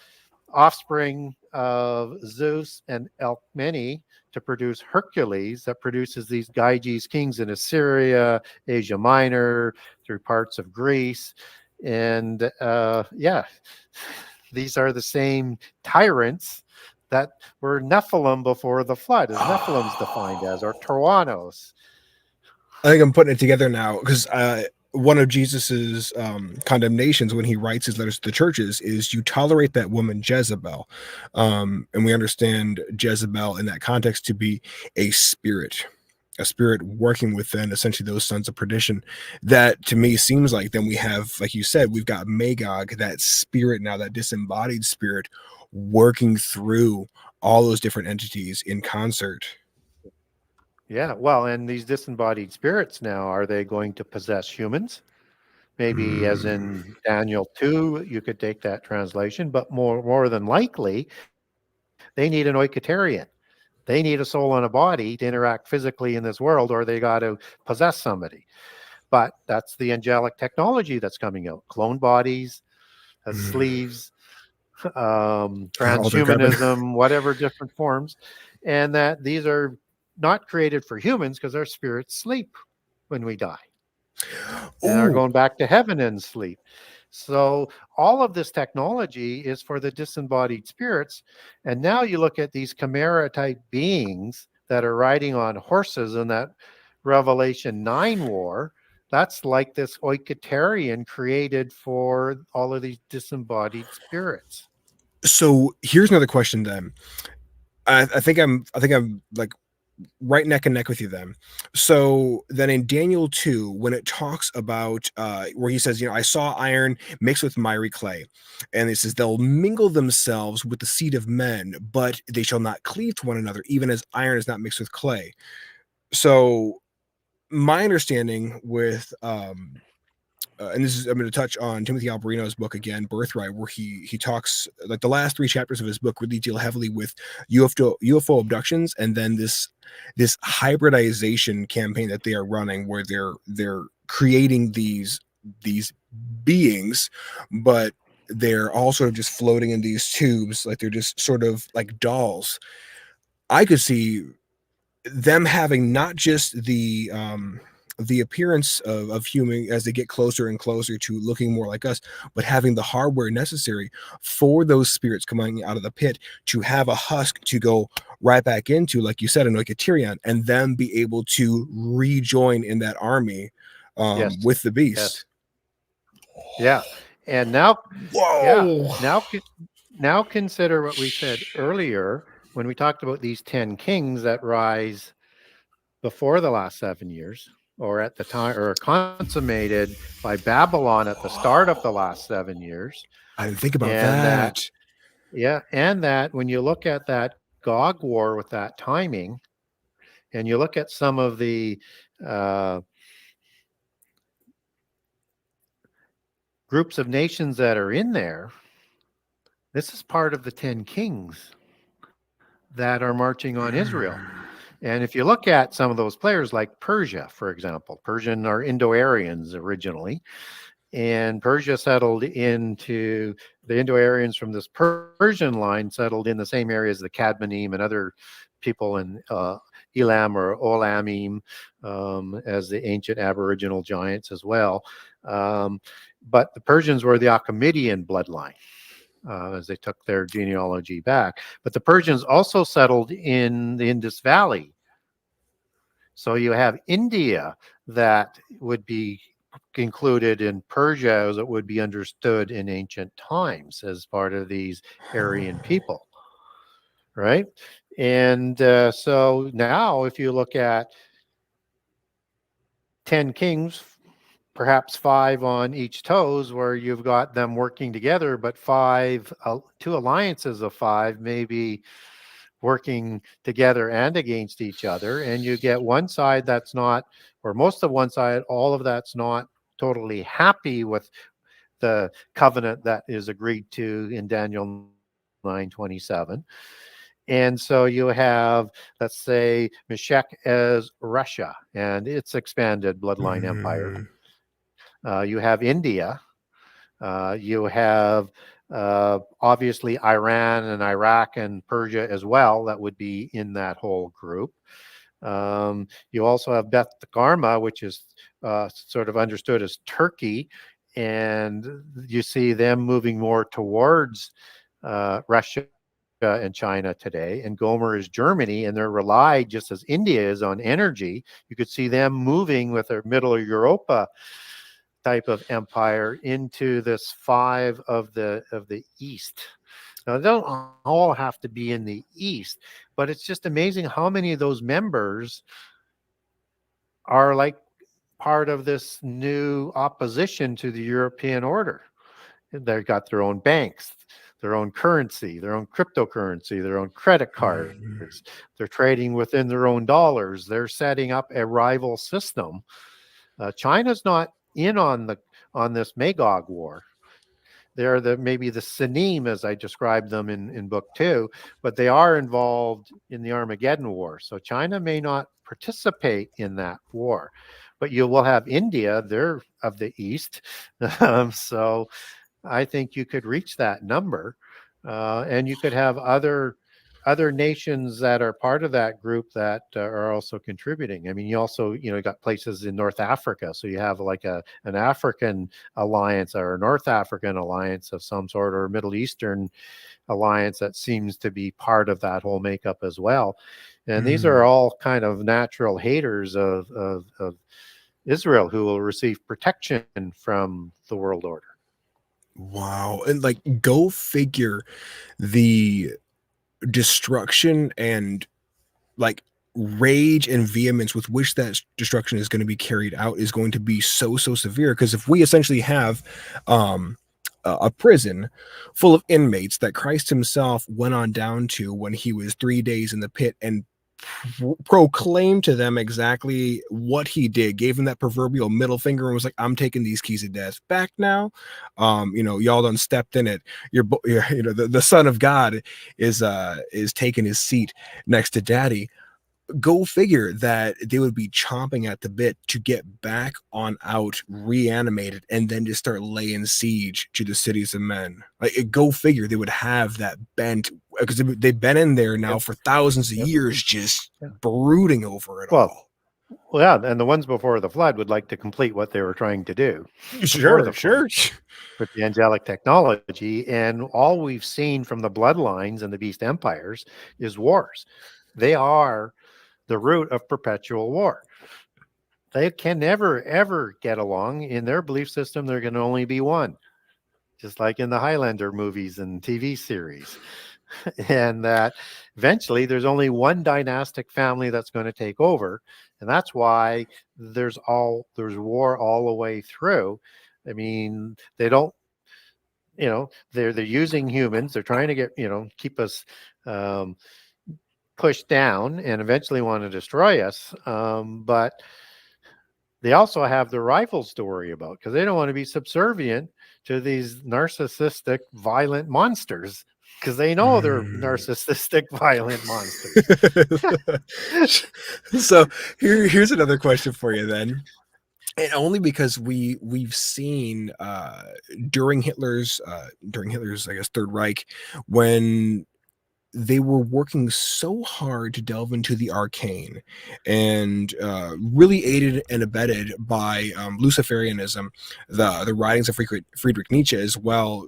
offspring of Zeus and Alcmene to produce Hercules, that produces these Gyges kings in Assyria, Asia Minor, through parts of Greece. And these are the same tyrants that were Nephilim before the flood, as Nephilim's defined as, or Troanos. I think I'm putting it together now because one of Jesus's condemnations when he writes his letters to the churches is you tolerate that woman Jezebel, and we understand Jezebel in that context to be a spirit, a spirit working within essentially those sons of perdition. That to me seems like then we have, like you said, we've got Magog, that spirit now, that disembodied spirit working through all those different entities in concert. Yeah, well, and these disembodied spirits now, are they going to possess humans? Maybe as Mm. in Daniel 2, you could take that translation, but more than likely, They need an oiketerian. They need a soul and a body to interact physically in this world, or they got to possess somebody. But that's the angelic technology that's coming out. Clone bodies, sleeves, Altered carbon. transhumanism, whatever different forms. And that these are not created for humans because our spirits sleep when we die and are Oh, going back to heaven in sleep. So all of this technology is for the disembodied spirits. And now you look at these chimera type beings that are riding on horses in that Revelation 9 war. That's like this oiketerian created for all of these disembodied spirits. so here's another question then. I think I'm like right neck and neck with you then. So then in Daniel 2, when it talks about where he says, I saw iron mixed with miry clay, and it says they'll mingle themselves with the seed of men, but they shall not cleave to one another, even as iron is not mixed with clay. So my understanding with and this is I'm going to touch on Timothy Alberino's book again, Birthright, where he talks like the last 3 chapters of his book really deal heavily with UFO abductions, and then this hybridization campaign that they are running, where they're creating these beings, but they're all sort of just floating in these tubes, like they're just sort of like dolls. I could see them having not just the appearance of human as they get closer and closer to looking more like us, but having the hardware necessary for those spirits coming out of the pit to have a husk to go right back into, like you said, an Oiketerion, and then be able to rejoin in that army Yes. with the Yes. beast. Yeah. And now, yeah, Whoa. now consider what we said earlier when we talked about these 10 kings that rise before the last 7 years, or at the time, or consummated by Babylon at the start of the last 7 years. I didn't think about And that, that. yeah, and that when you look at that Gog war with that timing, and you look at some of the uh, groups of nations that are in there, this is part of the 10 kings that are marching on Israel. And if you look at some of those players like Persia, for example, Persian are Indo-Aryans originally, and Persia settled into the Indo-Aryans from this Persian line settled in the same areas the Cadmonim and other people in Elam or Olamim as the ancient Aboriginal giants as well. But the Persians were the Achaemenian bloodline. As they took their genealogy back. But the Persians also settled in the Indus Valley. So you have India that would be included in Persia as it would be understood in ancient times as part of these Aryan people, right? And so now if you look at 10 kings, perhaps 5 on each toes, where you've got them working together, but 2 alliances of 5 maybe working together and against each other, and you get one side that's not, or most of one side, all of that's not totally happy with the covenant that is agreed to in Daniel 9:27. And so you have, let's say, Meshech as Russia and its expanded bloodline empire. You have India. You have obviously Iran and Iraq and Persia as well. That would be in that whole group. You also have Beth Garma, which is sort of understood as Turkey. And you see them moving more towards Russia and China today. And Gomer is Germany, and they're relied, just as India is, on energy. You could see them moving with their Middle Europa type of empire into this 5 of the East. Now, they don't all have to be in the East, but it's just amazing how many of those members are like part of this new opposition to the European order. They've got their own banks, their own currency, their own cryptocurrency, their own credit cards. They're trading within their own dollars. They're setting up a rival system. China's not in on this Magog war. They're maybe the Sinim, as I described them in book 2, but they are involved in the Armageddon War. So China may not participate in that war, but you will have India. They're of the East, so I think you could reach that number, and you could have other nations that are part of that group that are also contributing. I mean, you also, got places in North Africa, so you have like an African alliance or a North African alliance of some sort, or a Middle Eastern alliance that seems to be part of that whole makeup as well. And these are all kind of natural haters of Israel, who will receive protection from the world order. Wow. And like, go figure, the destruction and like rage and vehemence with which that destruction is going to be carried out is going to be so severe. Because if we essentially have a prison full of inmates that Christ himself went on down to when he was 3 days in the pit, and proclaimed to them exactly what he did, gave them that proverbial middle finger, and was like, I'm taking these keys of death back now. Y'all done stepped in it. The son of God is taking his seat next to daddy. Go figure that they would be chomping at the bit to get back on out, reanimated, and then just start laying siege to the cities of men. Like, go figure they would have that bent, because they've been in there now Yep. for thousands of Yep. years, just Yeah. brooding over it Well, all. Well, yeah, and the ones before the flood would like to complete what they were trying to do before the Sure. flood with the angelic technology. And all we've seen from the bloodlines and the beast empires is wars. They are the root of perpetual war. They can never, ever get along. In their belief system, there can only be one, just like in the Highlander movies and TV series. And that eventually there's only one dynastic family that's going to take over. And that's why there's war all the way through. I mean, they don't, they're using humans. They're trying to get, keep us um, pushed down and eventually want to destroy us. But they also have the rivals to worry about, because they don't want to be subservient to these narcissistic, violent monsters, because they know they're narcissistic, violent monsters. So here's another question for you then. And only because we've seen during Hitler's I guess Third Reich, when they were working so hard to delve into the arcane, and really aided and abetted by Luciferianism, the writings of Friedrich Nietzsche as well,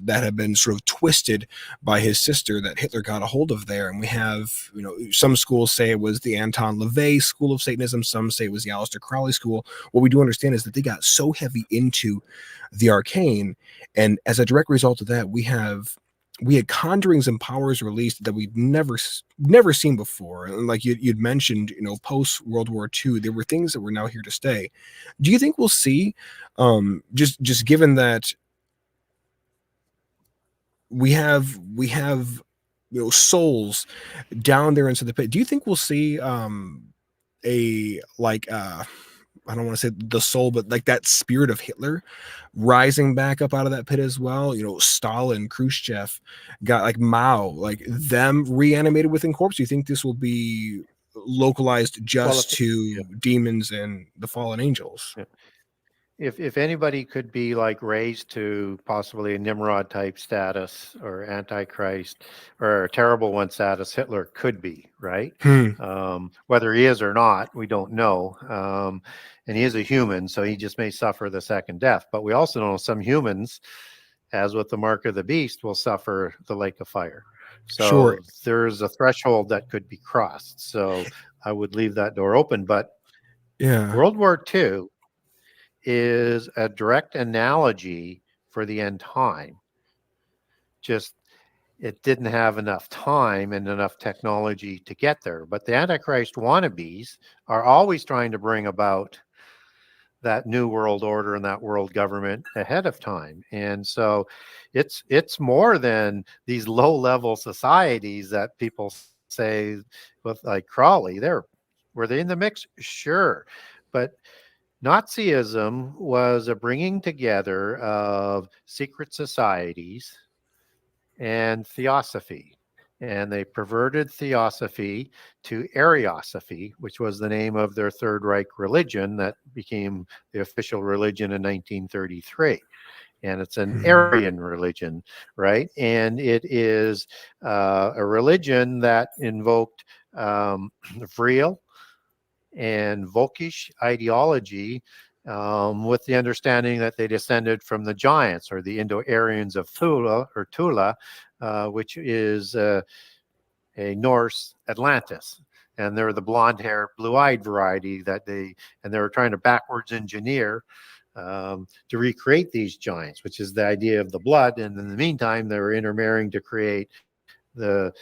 that have been sort of twisted by his sister, that Hitler got a hold of there. And we have, some schools say it was the Anton LaVey school of Satanism, some say it was the Aleister Crowley school. What we do understand is that they got so heavy into the arcane, and as a direct result of that, we had conjurings and powers released that we'd never seen before. And like you'd mentioned, post World War II, there were things that were now here to stay. Do you think we'll see, just given that we have souls down there into the pit, do you think we'll see a like I don't want to say the soul, but like that spirit of Hitler rising back up out of that pit as well? Stalin, Khrushchev, got like Mao, like them reanimated within corpse. Do you think this will be localized just to demons and the fallen angels? Yeah. If anybody could be like raised to possibly a Nimrod type status, or Antichrist, or a terrible one status, Hitler could be, right? Whether he is or not, we don't know. And he is a human, so he just may suffer the second death. But we also know some humans, as with the mark of the beast, will suffer the lake of fire. So Sure. there's a threshold that could be crossed. So I would leave that door open. But Yeah. World War II is a direct analogy for the end time. Just it didn't have enough time and enough technology to get there. But the Antichrist wannabes are always trying to bring about that new world order and that world government ahead of time. And so it's more than these low-level societies that people say with like Crawley. Were they in the mix? Sure. But Nazism was a bringing together of secret societies and theosophy. And they perverted theosophy to Ariosophy, which was the name of their Third Reich religion that became the official religion in 1933. And it's an Mhm. Aryan religion, right? And it is a religion that invoked Vril and Volkish ideology, with the understanding that they descended from the giants or the Indo-Aryans of Tula, which is a Norse Atlantis. And they're the blonde hair, blue eyed variety and they were trying to backwards engineer to recreate these giants, which is the idea of the blood. And in the meantime, they were intermarrying to create the,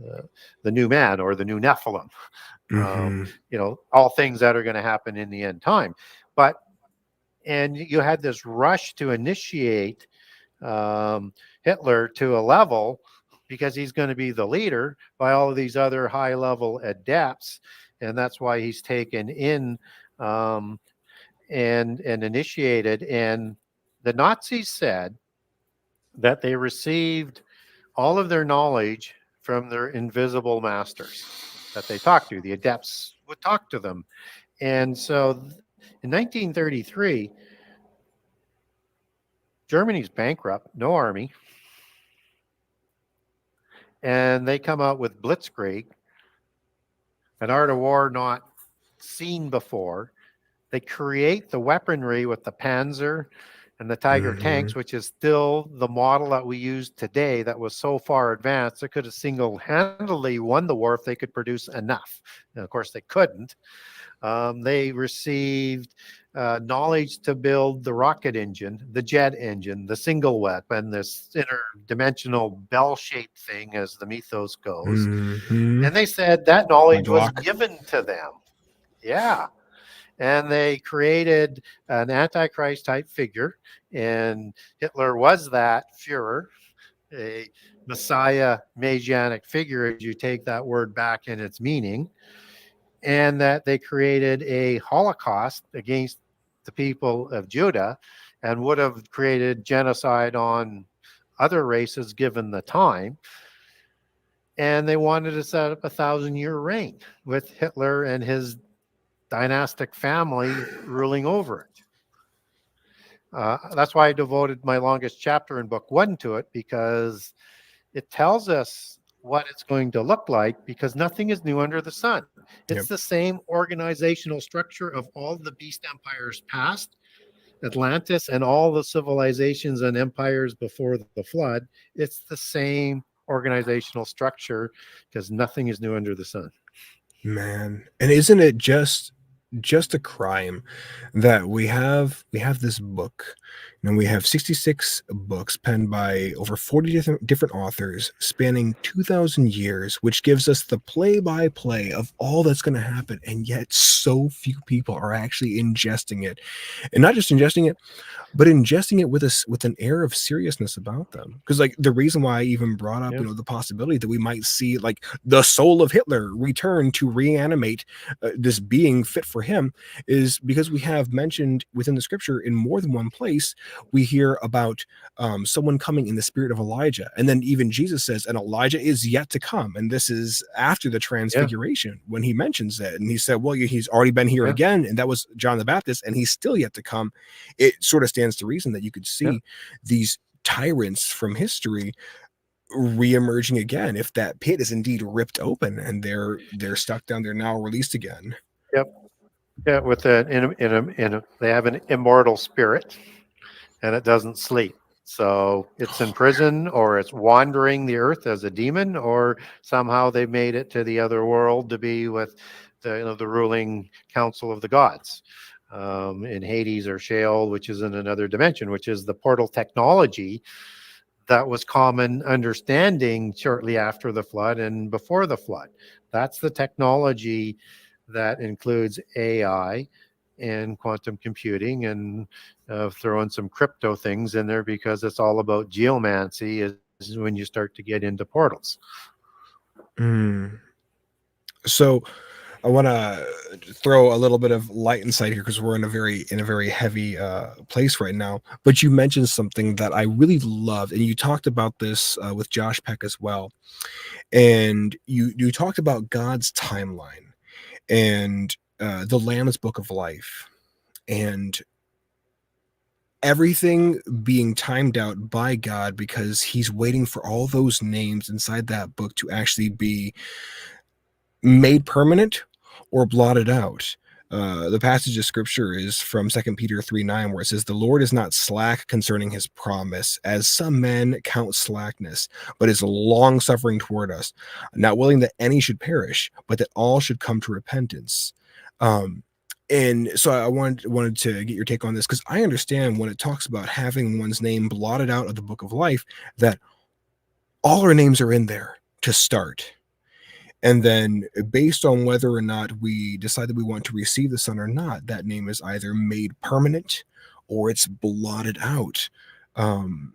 uh, the new man or the new Nephilim, Mhm. all things that are going to happen in the end time. But, and you had this rush to initiate Hitler to a level because he's going to be the leader by all of these other high level adepts. And that's why he's taken in um, and initiated. And the Nazis said that they received all of their knowledge from their invisible masters that they talked to. The adepts would talk to them. And so in 1933, Germany's bankrupt, no army, and they come out with Blitzkrieg, an art of war not seen before. They create the weaponry with the Panzer and the Tiger tanks, Mhm. which is still the model that we use today that was so far advanced, it could have single-handedly won the war if they could produce enough. And of course, they couldn't. They received knowledge to build the rocket engine, the jet engine, the single weapon, this interdimensional bell-shaped thing, as the mythos goes. Mhm. And they said that My knowledge was Glock. given to them. Yeah. And they created an antichrist type figure, and Hitler was that Fuhrer, a messiah messianic figure as you take that word back in its meaning, and that they created a holocaust against the people of Judah and would have created genocide on other races given the time. And they wanted to set up 1,000-year reign with Hitler and his dynastic family ruling over it. That's why I devoted my longest chapter in book one to it, because it tells us what it's going to look like, because nothing is new under the sun. It's Yep. the same organizational structure of all the beast empires past, Atlantis, and all the civilizations and empires before the flood. It's the same organizational structure because nothing is new under the sun. Man, and isn't it just a crime that we have this book, and we have 66 books penned by over 40 different authors spanning 2,000 years, which gives us the play-by-play of all that's gonna happen, and yet so few people are actually ingesting it. And not just ingesting it, but ingesting it with with an air of seriousness about them. Because like the reason why I even brought up, Yeah. the possibility that we might see like the soul of Hitler return to reanimate this being fit for him is because we have mentioned within the scripture in more than one place we hear about someone coming in the spirit of Elijah, and then even Jesus says, "And Elijah is yet to come," and this is after the Yeah. transfiguration when he mentions that, and he said, "Well, he's already been here Yeah. again," and that was John the Baptist, and he's still yet to come. It sort of stands to reason that you could Yeah. see these tyrants from history reemerging again if that pit is indeed ripped open and they're stuck down there now released again. Yep. Yeah. With a, they have an immortal spirit and it doesn't sleep. So it's in prison or it's wandering the earth as a demon, or somehow they made it to the other world to be with the ruling council of the gods in Hades or Sheol, which is in another dimension, which is the portal technology that was common understanding shortly after the flood and before the flood. That's the technology that includes AI and quantum computing, and throw in some crypto things in there because it's all about geomancy is when you start to get into portals. Mm. So I want to throw a little bit of light inside here because we're in a very heavy place right now. But you mentioned something that I really loved, and you talked about this with Josh Peck as well. And you talked about God's timeline and the Lamb's Book of Life, and everything being timed out by God because He's waiting for all those names inside that book to actually be made permanent or blotted out. The passage of scripture is from 2 Peter 3:9, where it says, "The Lord is not slack concerning his promise, as some men count slackness, but is long suffering toward us, not willing that any should perish, but that all should come to repentance." Um, and so I wanted to get your take on this because I understand when it talks about having one's name blotted out of the book of life, that all our names are in there to start. And then based on whether or not we decide that we want to receive the Son or not, that name is either made permanent or it's blotted out. Um,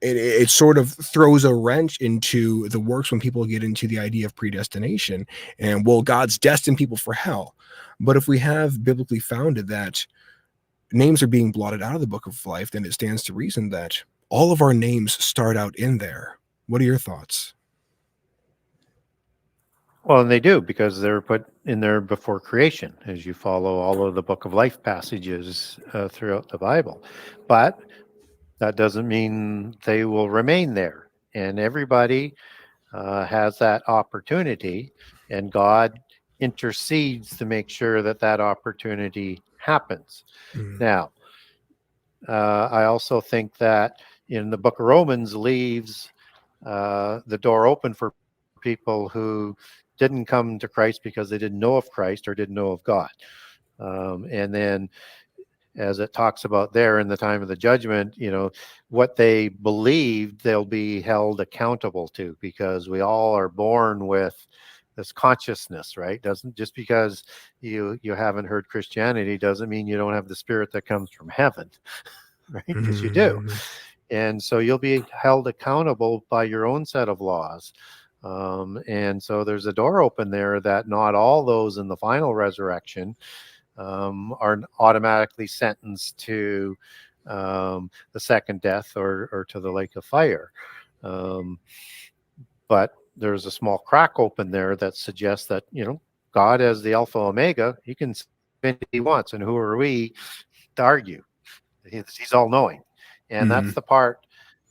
it sort of throws a wrench into the works when people get into the idea of predestination and, well, God's destined people for hell. But if we have biblically founded that names are being blotted out of the book of life, then it stands to reason that all of our names start out in there. What are your thoughts? Well, and they do because they're put in there before creation, as you follow all of the Book of Life passages throughout the Bible. But that doesn't mean they will remain there. And everybody has that opportunity, and God intercedes to make sure that that opportunity happens. Mm. Now, I also think that in the Book of Romans leaves the door open for people who didn't come to Christ because they didn't know of Christ or didn't know of God. And then, as it talks about there in the time of the judgment, what they believed they'll be held accountable to, because we all are born with this consciousness, right? Doesn't just because you haven't heard Christianity doesn't mean you don't have the spirit that comes from heaven, right? Because you do. Mhm. And so you'll be held accountable by your own set of laws. And so there's a door open there that not all those in the final resurrection are automatically sentenced to the second death or to the lake of fire. Um, but there's a small crack open there that suggests that, God, as the Alpha Omega, he can spin if he wants. And who are we to argue? He's all knowing. And that's Mhm. the part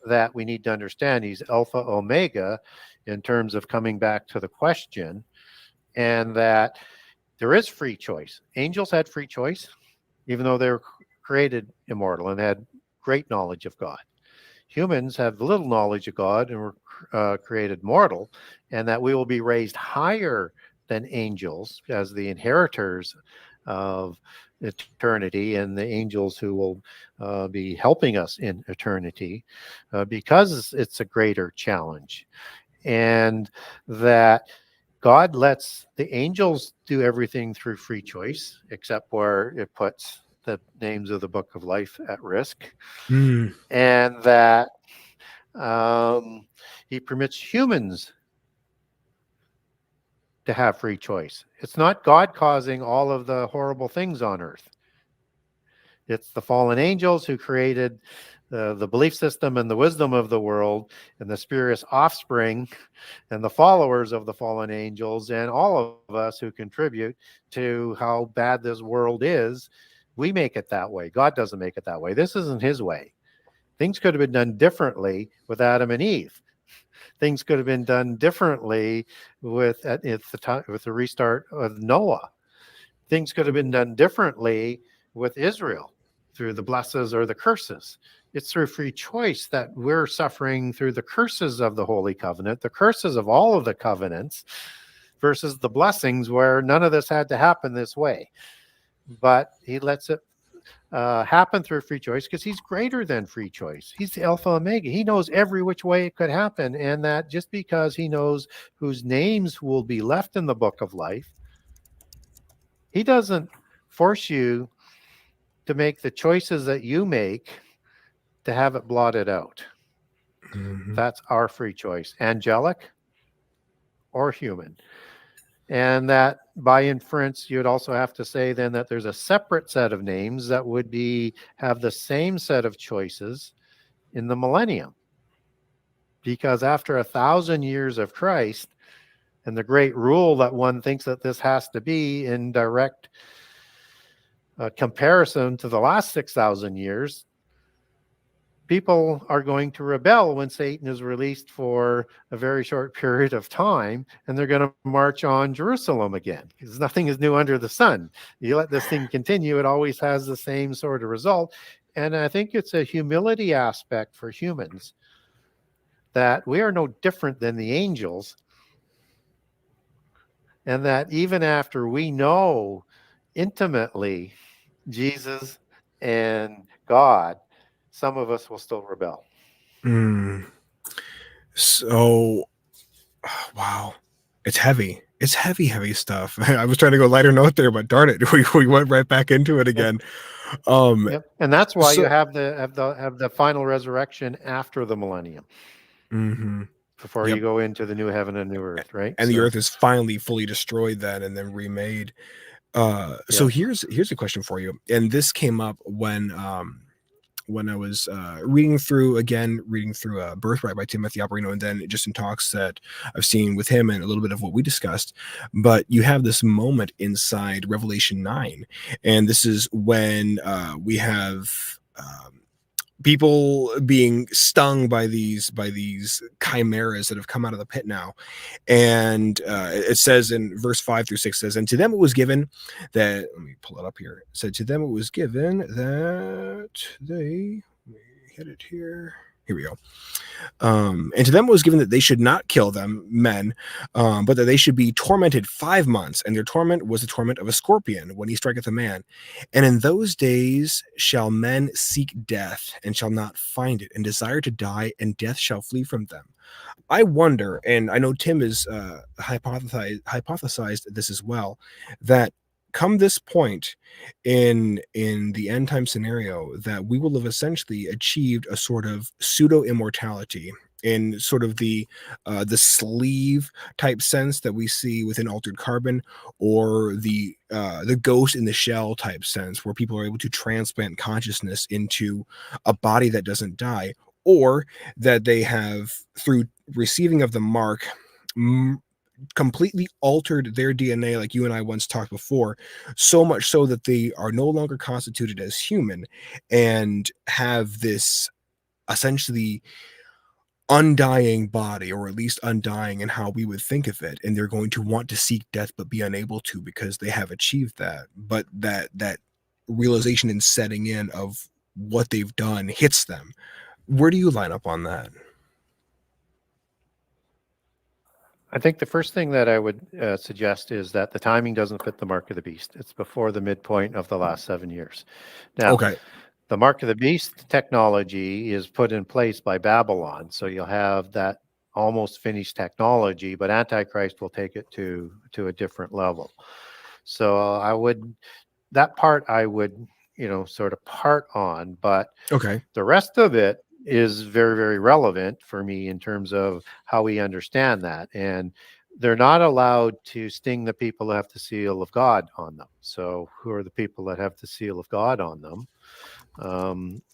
that we need to understand. He's Alpha Omega in terms of coming back to the question, and that there is free choice. Angels had free choice, even though they were created immortal and had great knowledge of God. Humans have little knowledge of God and were created mortal, and that we will be raised higher than angels as the inheritors of eternity and the angels who will be helping us in eternity because it's a greater challenge. And that God lets the angels do everything through free choice, except where it puts the names of the book of life at risk. Mm. And that he permits humans to have free choice. It's not God causing all of the horrible things on earth. It's the fallen angels who created the belief system and the wisdom of the world, and the spurious offspring and the followers of the fallen angels, and all of us who contribute to how bad this world is. We make it that way. God doesn't make it that way. This isn't his way. Things could have been done differently with Adam and Eve. Things could have been done differently with at the time with the restart of Noah. Things could have been done differently with Israel through the blesses or the curses. It's through free choice that we're suffering through the curses of the Holy Covenant, the curses of all of the covenants, versus the blessings where none of this had to happen this way. But he lets it happen through free choice because he's greater than free choice. He's the Alpha Omega. He knows every which way it could happen. And that just because he knows whose names will be left in the book of life, he doesn't force you to make the choices that you make to have it blotted out. Mhm. That's our free choice, angelic or human. And that by inference, you'd also have to say then that there's a separate set of names that would have the same set of choices in the millennium. Because after 1,000 years of Christ and the great rule that one thinks that this has to be in direct comparison to the last 6,000 years, people are going to rebel when Satan is released for a very short period of time, and they're going to march on Jerusalem again, because nothing is new under the sun. You let this thing continue, it always has the same sort of result. And I think it's a humility aspect for humans that we are no different than the angels, and that even after we know intimately Jesus and God, some of us will still rebel. Mm. So, wow, it's heavy. It's heavy stuff. I was trying to go lighter note there, but darn it, we went right back into it again. Yep. And that's why you So, have the final resurrection after the millennium, mhm, before yep. you go into the new heaven and new earth, right? And the So, earth is finally fully destroyed then and then remade. So yep. here's a question for you, and this came up when I was reading through Birthright by Timothy Alberino, and then just in talks that I've seen with him and a little bit of what we discussed. But you have this moment inside Revelation 9, and this is when we have people being stung by these chimeras that have come out of the pit now. And it says in verse 5 through 6 says, and to them it was given that, let me pull it up here. It said, to them it was given that they, let me hit it here. Here we go. And to them it was given that they should not kill them, men, but that they should be tormented 5 months. And their torment was the torment of a scorpion when he striketh a man. And in those days shall men seek death and shall not find it, and desire to die, and death shall flee from them. I wonder, and I know Tim has hypothesized this as well, that come this point in the end time scenario, that we will have essentially achieved a sort of pseudo immortality in sort of the sleeve type sense that we see within Altered Carbon, or the ghost in the shell type sense, where people are able to transplant consciousness into a body that doesn't die, or that they have, through receiving of the mark, completely altered their DNA, like you and I once talked before, so much so that they are no longer constituted as human and have this essentially undying body, or at least undying in how we would think of it, and they're going to want to seek death but be unable to because they have achieved that. But that realization and setting in of what they've done hits them. Where do you line up on that? I think the first thing that I would suggest is that the timing doesn't fit the mark of the beast. It's before the midpoint of the last 7 years. Now, Okay. the mark of the beast technology is put in place by Babylon. So you'll have that almost finished technology, but Antichrist will take it to a different level. So that part I would, sort of part on, but Okay. the rest of it is very, very relevant for me in terms of how we understand that. And they're not allowed to sting the people who have the seal of God on them. So who are the people that have the seal of God on them?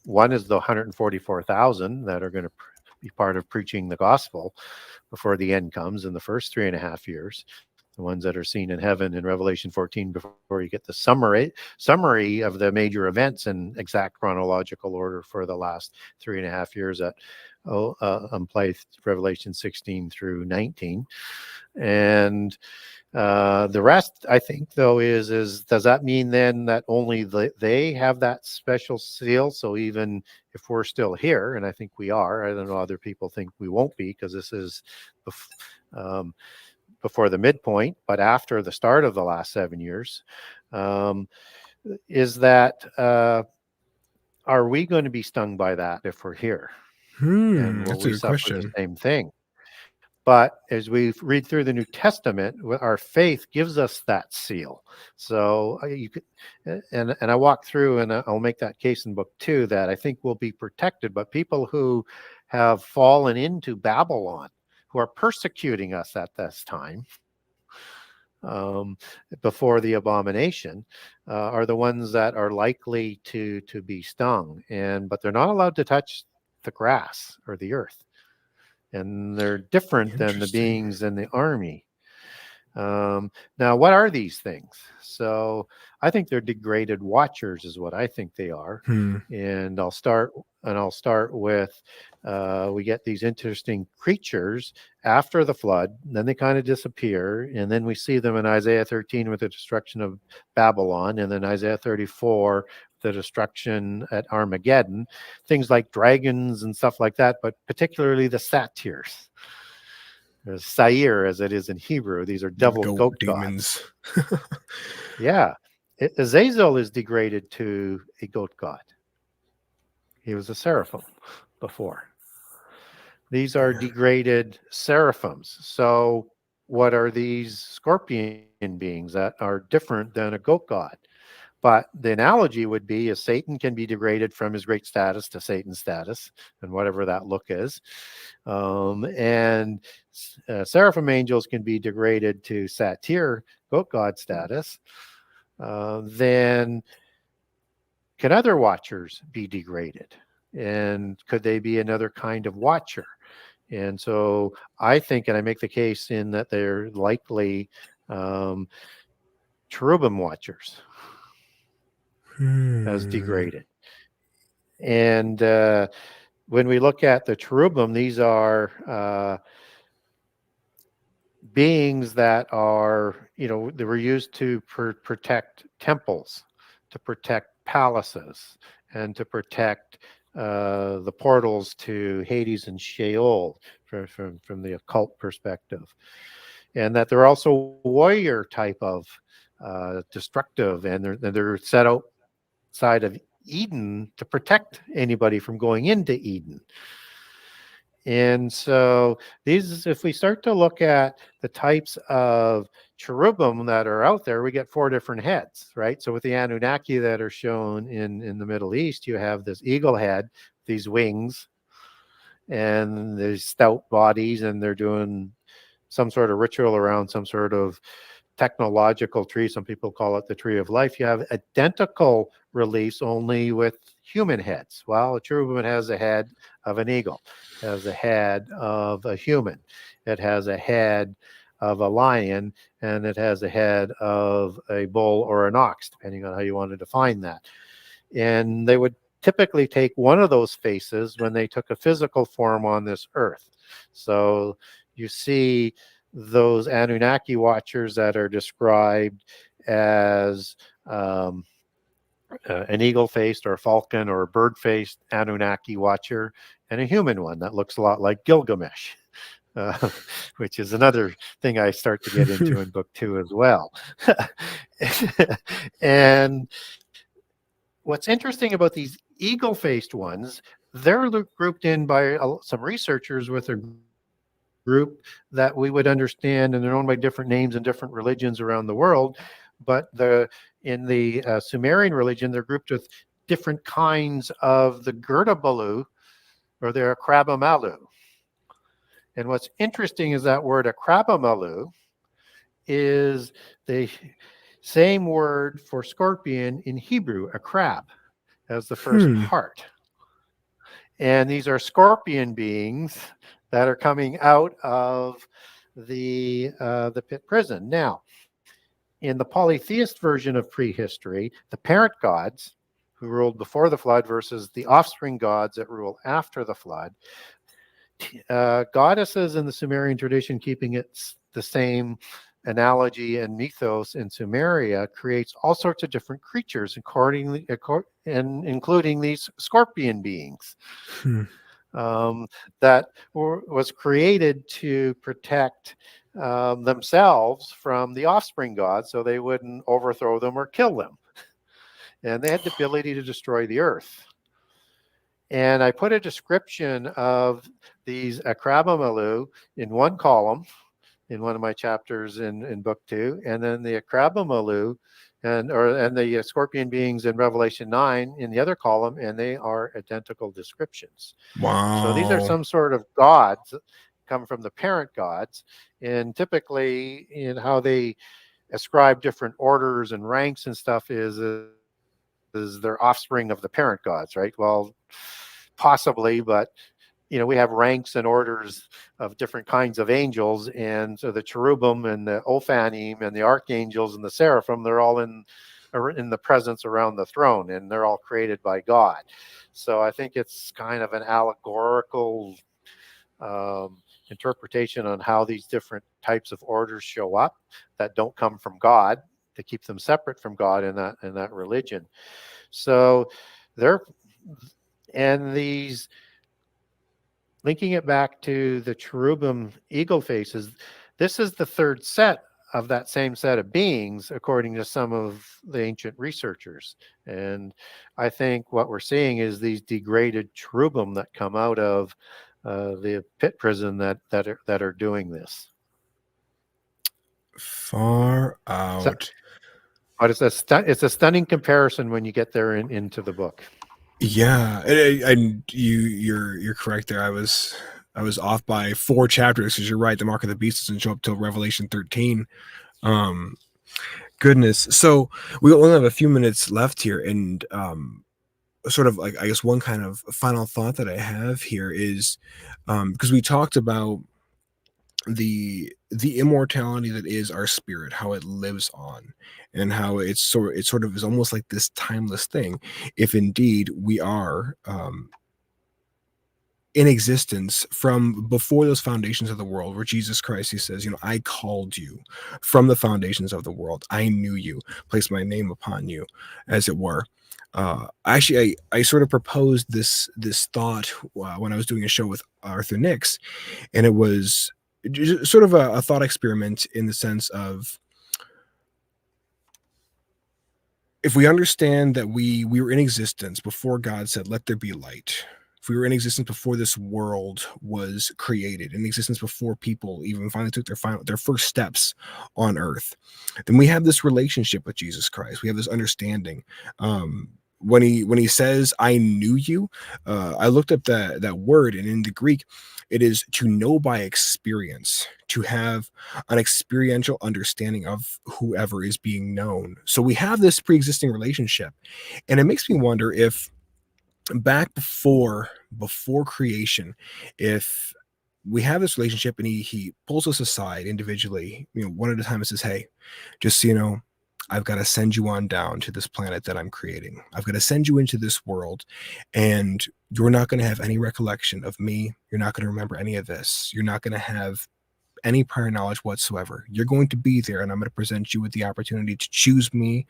One is the 144,000 that are going to be part of preaching the gospel before the end comes in the first 3.5 years. The ones that are seen in heaven in Revelation 14, before you get the summary of the major events in exact chronological order for the last 3.5 years at play, Revelation 16 through 19. And the rest, I think, though, is does that mean then that only they have that special seal? So even if we're still here, and I think we are, I don't know, other people think we won't be, because this is before the midpoint, but after the start of the last 7 years, is that are we going to be stung by that if we're here? And will That's a we good suffer the question. same thing? But as we read through the New Testament, our faith gives us that seal. So you could, and I walk through, and I'll make that case in book 2, that I think will be protected. But people who have fallen into Babylon, who are persecuting us at this time, um, before the abomination, are the ones that are likely to be stung, but they're not allowed to touch the grass or the earth, and they're different than the Interesting. beings in the army. Now, what are these things? So I think they're degraded watchers, is what I think they are. Hmm. And I'll start with we get these interesting creatures after the flood, and then they kind of disappear, and then we see them in Isaiah 13 with the destruction of Babylon, and then Isaiah 34 the destruction at Armageddon, things like dragons and stuff like that, but particularly the satyrs. Sair, as it is in Hebrew. These are devil Goat goat gods. demons. Yeah. Azazel is degraded to a goat god. He was a seraphim before. These are degraded seraphims. So, what are these scorpion beings that are different than a goat god? But the analogy would be as Satan can be degraded from his great status to Satan's status, and whatever that look is. And seraphim angels can be degraded to satyr, goat god status. Then can other watchers be degraded? And could they be another kind of watcher? And so I think, and I make the case in that they're likely cherubim watchers as degraded. And when we look at the cherubim, these are beings that are, they were used to protect temples, to protect palaces, and to protect the portals to Hades and Sheol from the occult perspective. And that they're also warrior type of destructive, and they're set outside of Eden to protect anybody from going into Eden. And so if we start to look at the types of cherubim that are out there, we get 4 different heads, right? So with the Anunnaki that are shown in the Middle East, you have this eagle head, these wings, and these stout bodies, and they're doing some sort of ritual around some sort of technological tree. Some people call it the tree of life. You have identical reliefs only with human heads. Well, a cherubim has a head of an eagle, has a head of a human, it has a head of a lion, and it has a head of a bull or an ox, depending on how you want to define that. And they would typically take one of those faces when they took a physical form on this earth. So you see those Anunnaki watchers that are described as an eagle-faced or falcon or bird-faced Anunnaki watcher, and a human one that looks a lot like Gilgamesh, which is another thing I start to get into in book 2 as well. And what's interesting about these eagle-faced ones, they're grouped in by some researchers with a group that we would understand, and they're known by different names in different religions around the world. But in the Sumerian religion, they're grouped with different kinds of the Gerdabalu or the Akrabamalu. And what's interesting is that word Akrabamalu is the same word for scorpion in Hebrew, akrab, as the first part. And these are scorpion beings that are coming out of the pit prison. Now, in the polytheist version of prehistory, the parent gods who ruled before the flood versus the offspring gods that rule after the flood, goddesses in the Sumerian tradition, keeping it the same analogy and mythos in Sumeria, creates all sorts of different creatures, including these scorpion beings. That was created to protect themselves from the offspring gods so they wouldn't overthrow them or kill them. And they had the ability to destroy the earth. And I put a description of these Akrabamalu in one column in one of my chapters in book 2, and then the Akrabamalu and the scorpion beings in Revelation 9 in the other column, and they are identical descriptions. Wow. So these are some sort of gods, come from the parent gods, and typically in how they ascribe different orders and ranks and stuff is they're offspring of the parent gods, right? Well, possibly, but we have ranks and orders of different kinds of angels, and so the cherubim and the ophanim and the archangels and the seraphim, they're all in the presence around the throne, and they're all created by God. So I think it's kind of an allegorical interpretation on how these different types of orders show up that don't come from God, to keep them separate from God in that religion. So they're and these linking it back to the cherubim eagle faces, this is the third set of that same set of beings, according to some of the ancient researchers. And I think what we're seeing is these degraded cherubim that come out of the pit prison that are doing this. Far out. But it's a stunning comparison when you get there into the book. Yeah, and you're correct there. I was off by 4 chapters, because you're right. The mark of the beast doesn't show up till Revelation 13. Goodness. So we only have a few minutes left here, and sort of like, I guess, one kind of final thought that I have here is, because we talked about the immortality that is our spirit, how it lives on, and how it sort of is almost like this timeless thing, if indeed we are in existence from before those foundations of the world, where Jesus Christ, he says, I called you from the foundations of the world. I knew you, placed my name upon you, as it were. Actually, I sort of proposed this thought when I was doing a show with Arthur Nix, and it was sort of a thought experiment, in the sense of, if we understand that we were in existence before God said, "Let there be light," if we were in existence before this world was created, in existence before people even finally took their first steps on earth, then we have this relationship with Jesus Christ. We have this understanding. When he says, "I knew you," I looked up that word, and in the Greek, it is to know by experience, to have an experiential understanding of whoever is being known. So we have this pre-existing relationship, and it makes me wonder if back before creation, if we have this relationship, and he pulls us aside individually, one at a time, and says, "Hey, just so you know, I've got to send you on down to this planet that I'm creating. I've got to send you into this world, and you're not going to have any recollection of me. You're not going to remember any of this. You're not going to have any prior knowledge whatsoever. You're going to be there, and I'm going to present you with the opportunity to choose me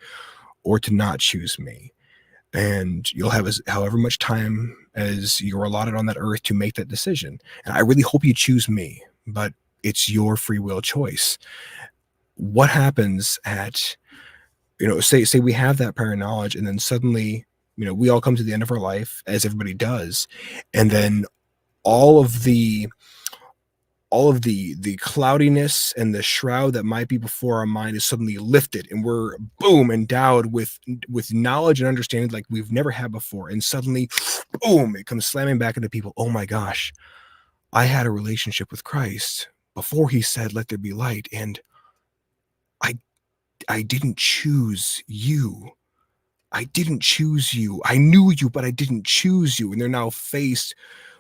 or to not choose me. And you'll have however much time as you're allotted on that earth to make that decision. And I really hope you choose me, but it's your free will choice." What happens at, say we have that prior knowledge, and then suddenly, we all come to the end of our life, as everybody does, and then all of the cloudiness and the shroud that might be before our mind is suddenly lifted, and we're, boom, endowed with knowledge and understanding like we've never had before, and suddenly, boom, it comes slamming back into people. Oh my gosh, I had a relationship with Christ before he said, "Let there be light," and I didn't choose you. I didn't choose you. I knew you, but I didn't choose you. And they're now faced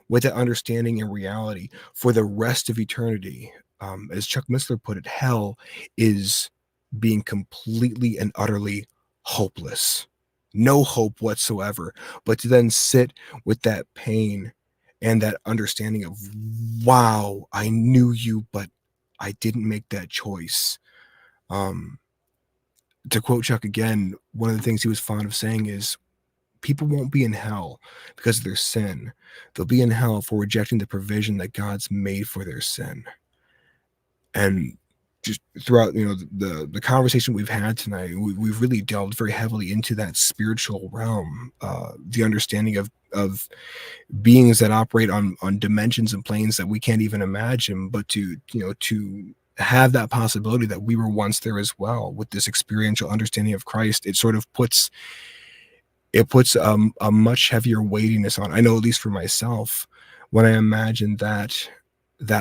with that understanding and reality for the rest of eternity. As Chuck Missler put it, hell is being completely and utterly hopeless. No hope whatsoever. But to then sit with that pain and that understanding of, wow, I knew you, but I didn't make that choice. To quote Chuck again, one of the things he was fond of saying is, people won't be in hell because of their sin. They'll be in hell for rejecting the provision that God's made for their sin. And just throughout, the conversation we've had tonight, we've really delved very heavily into that spiritual realm, the understanding of beings that operate on dimensions and planes that we can't even imagine, but to have that possibility that we were once there as well, with this experiential understanding of Christ. It sort of puts a much heavier weightiness on, I know, at least for myself, when I imagine that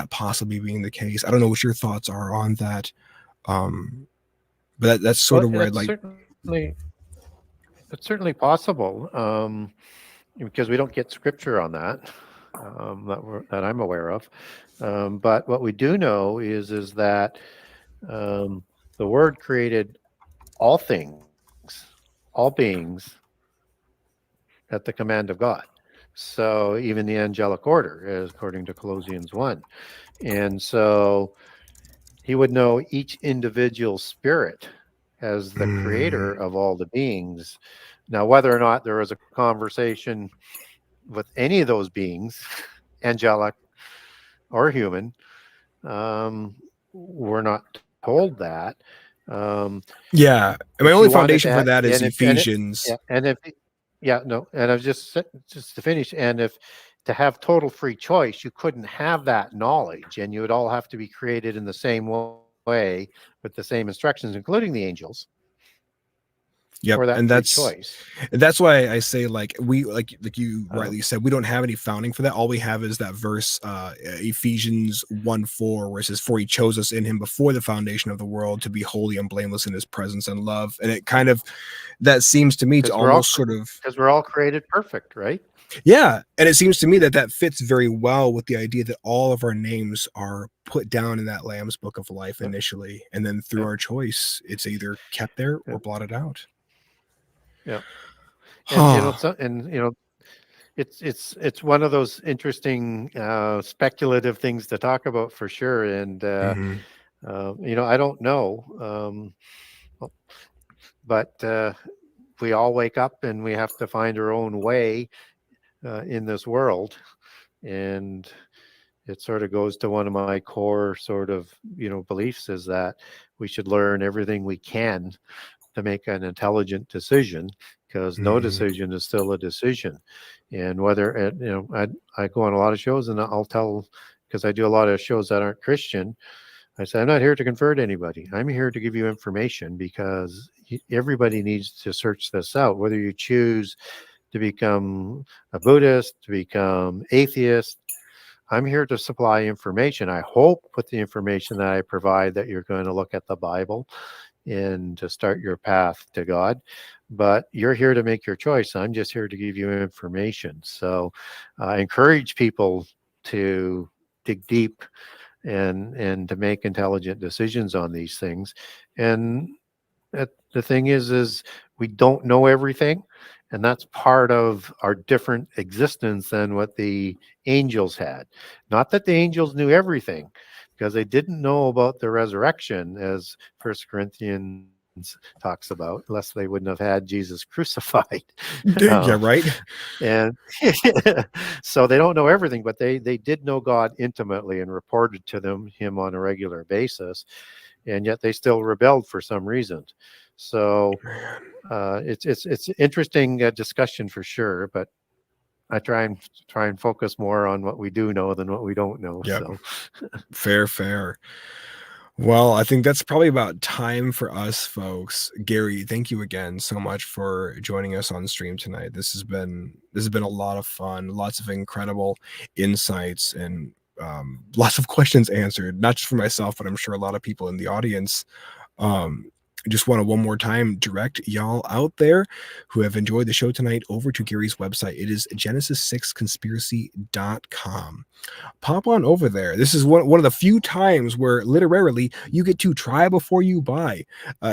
possibly being the case. I don't know what your thoughts are on that, But that's sort Well, of where I'd like. it's certainly possible, because we don't get scripture on that, that I'm aware of. But what we do know is that, um, the Word created all things, all beings, at the command of God. So even the angelic order, as according to Colossians 1. And so he would know each individual spirit as the creator Mm, of all the beings. Now, whether or not there was a conversation with any of those beings, angelic or human, we're not told that. Um, yeah, and my if you only wanted foundation for to, that is and it, Ephesians. yeah, and if, yeah, no, and I was just to finish, and if to have total free choice, you couldn't have that knowledge, and you would all have to be created in the same way with the same instructions, including the angels, for Yep, that and free choice. that's why I say, like, we like you Uh, rightly said, we don't have any founding for that. All we have is that verse, Ephesians 1:4, where it says, "For he chose us in him before the foundation of the world to be holy and blameless in his presence and love." And it kind of, that seems to me to almost sort of, because we're all created perfect, right? yeah, and it seems to me that that fits very well with the idea that all of our names are put down in that Lamb's Book of Life Yeah, initially, and then through yeah, our choice, it's either kept there yeah, or blotted out. yeah. And it's one of those interesting, speculative things to talk about for sure. And Mhm. I don't know, but we all wake up and we have to find our own way in this world. And it sort of goes to one of my core sort of beliefs, is that we should learn everything we can to make an intelligent decision, because no Mhm. decision is still a decision. And whether I go on a lot of shows and I'll tell, because I do a lot of shows that aren't Christian, I say, I'm not here to convert anybody. I'm here to give you information, because everybody needs to search this out, whether you choose to become a Buddhist, to become atheist. I'm here to supply information. I hope with the information that I provide that you're going to look at the Bible and to start your path to God. But you're here to make your choice. I'm just here to give you information. So I encourage people to dig deep and to make intelligent decisions on these things. And the thing is we don't know everything, and that's part of our different existence than what the angels had. Not that the angels knew everything, because they didn't know about the resurrection, as First Corinthians talks about, unless they wouldn't have had Jesus crucified. um, Yeah, right? and so they don't know everything, but they did know God intimately and reported to them him on a regular basis, and yet they still rebelled for some reason. So it's interesting discussion for sure, but I try and focus more on what we do know than what we don't know. Yep. So Fair, fair. Well, I think that's probably about time for us, folks. Gary, thank you again so much for joining us on stream tonight. This has been a lot of fun, lots of incredible insights, and lots of questions answered, not just for myself, but I'm sure a lot of people in the audience. Um, I just want to one more time direct y'all out there who have enjoyed the show tonight over to Gary's website. It is genesis6conspiracy.com. Pop on over there. This is one of the few times where literarily you get to try before you buy.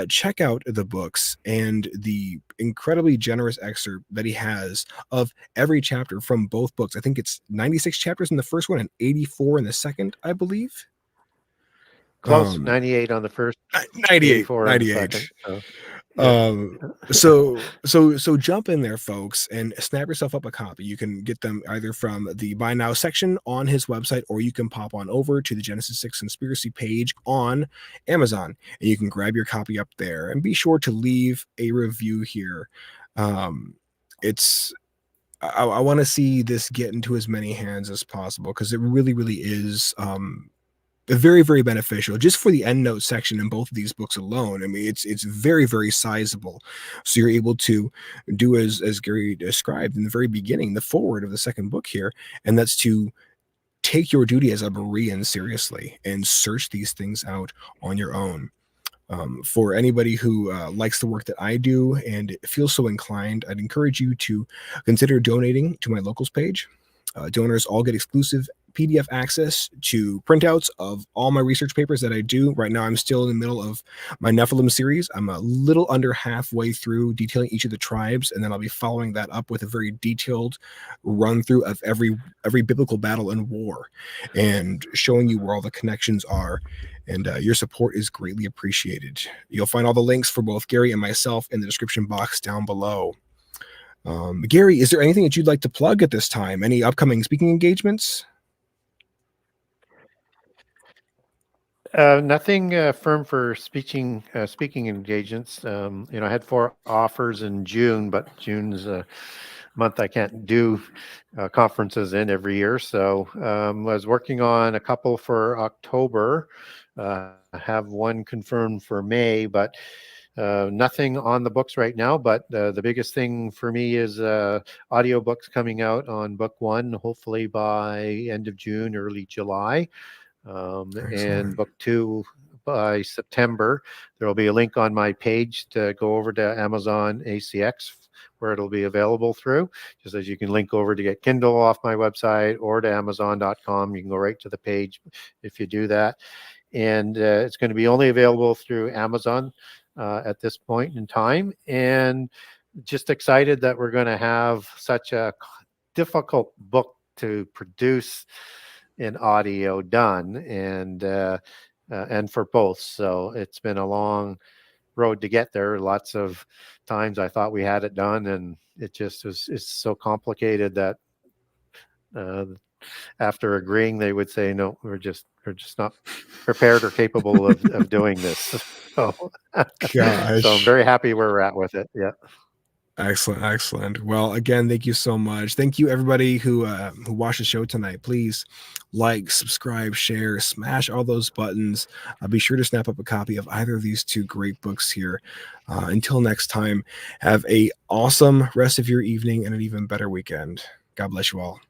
Check out the books and the incredibly generous excerpt that he has of every chapter from both books. I think it's 96 chapters in the first one and 84 in the second, I believe. close, Um, 98 on the first, 98, 84 on the 98. second. So yeah. Um, so jump in there, folks, and snap yourself up a copy. You can get them either from the buy now section on his website, or you can pop on over to the Genesis 6 conspiracy page on Amazon, and you can grab your copy up there. And be sure to leave a review here. Um, it's I want to see this get into as many hands as possible, because it really, really is very, very beneficial just for the endnote section in both of these books alone. I mean, it's very, very sizable. So you're able to do as Gary described in the very beginning, the forward of the second book here, and that's to take your duty as a Berean seriously and search these things out on your own. For anybody who likes the work that I do and feels so inclined, I'd encourage you to consider donating to my locals page. Donors all get exclusive PDF access to printouts of all my research papers that I do. Right now, I'm still in the middle of my Nephilim series. I'm a little under halfway through detailing each of the tribes, and then I'll be following that up with a very detailed run through of every biblical battle and war, and showing you where all the connections are. And your support is greatly appreciated. You'll find all the links for both Gary and myself in the description box down below. Gary, is there anything that you'd like to plug at this time? Any upcoming speaking engagements? Nothing firm for speaking engagements. I had 4 offers in June, but June's a month I can't do conferences in every year. So I was working on a couple for October. I have one confirmed for May, but nothing on the books right now. But the biggest thing for me is audiobooks coming out on book 1, hopefully by end of June, early July. And book 2 by September. There will be a link on my page to go over to Amazon ACX, where it'll be available through, just as you can link over to get Kindle off my website or to Amazon.com. You can go right to the page if you do that. And it's going to be only available through Amazon at this point in time. And just excited that we're going to have such a difficult book to produce in audio done, and for both. So it's been a long road to get there. Lots of times I thought we had it done, and it just it's so complicated that after agreeing, they would say, no, we're just not prepared or capable of doing this. So, Gosh. so I'm very happy where we're at with it. Yeah. Excellent, excellent. Well, again, thank you so much. Thank you, everybody who watched the show tonight. Please like, subscribe, share, smash all those buttons. Be sure to snap up a copy of either of these 2 great books here. Until next time, have a awesome rest of your evening and an even better weekend. God bless you all.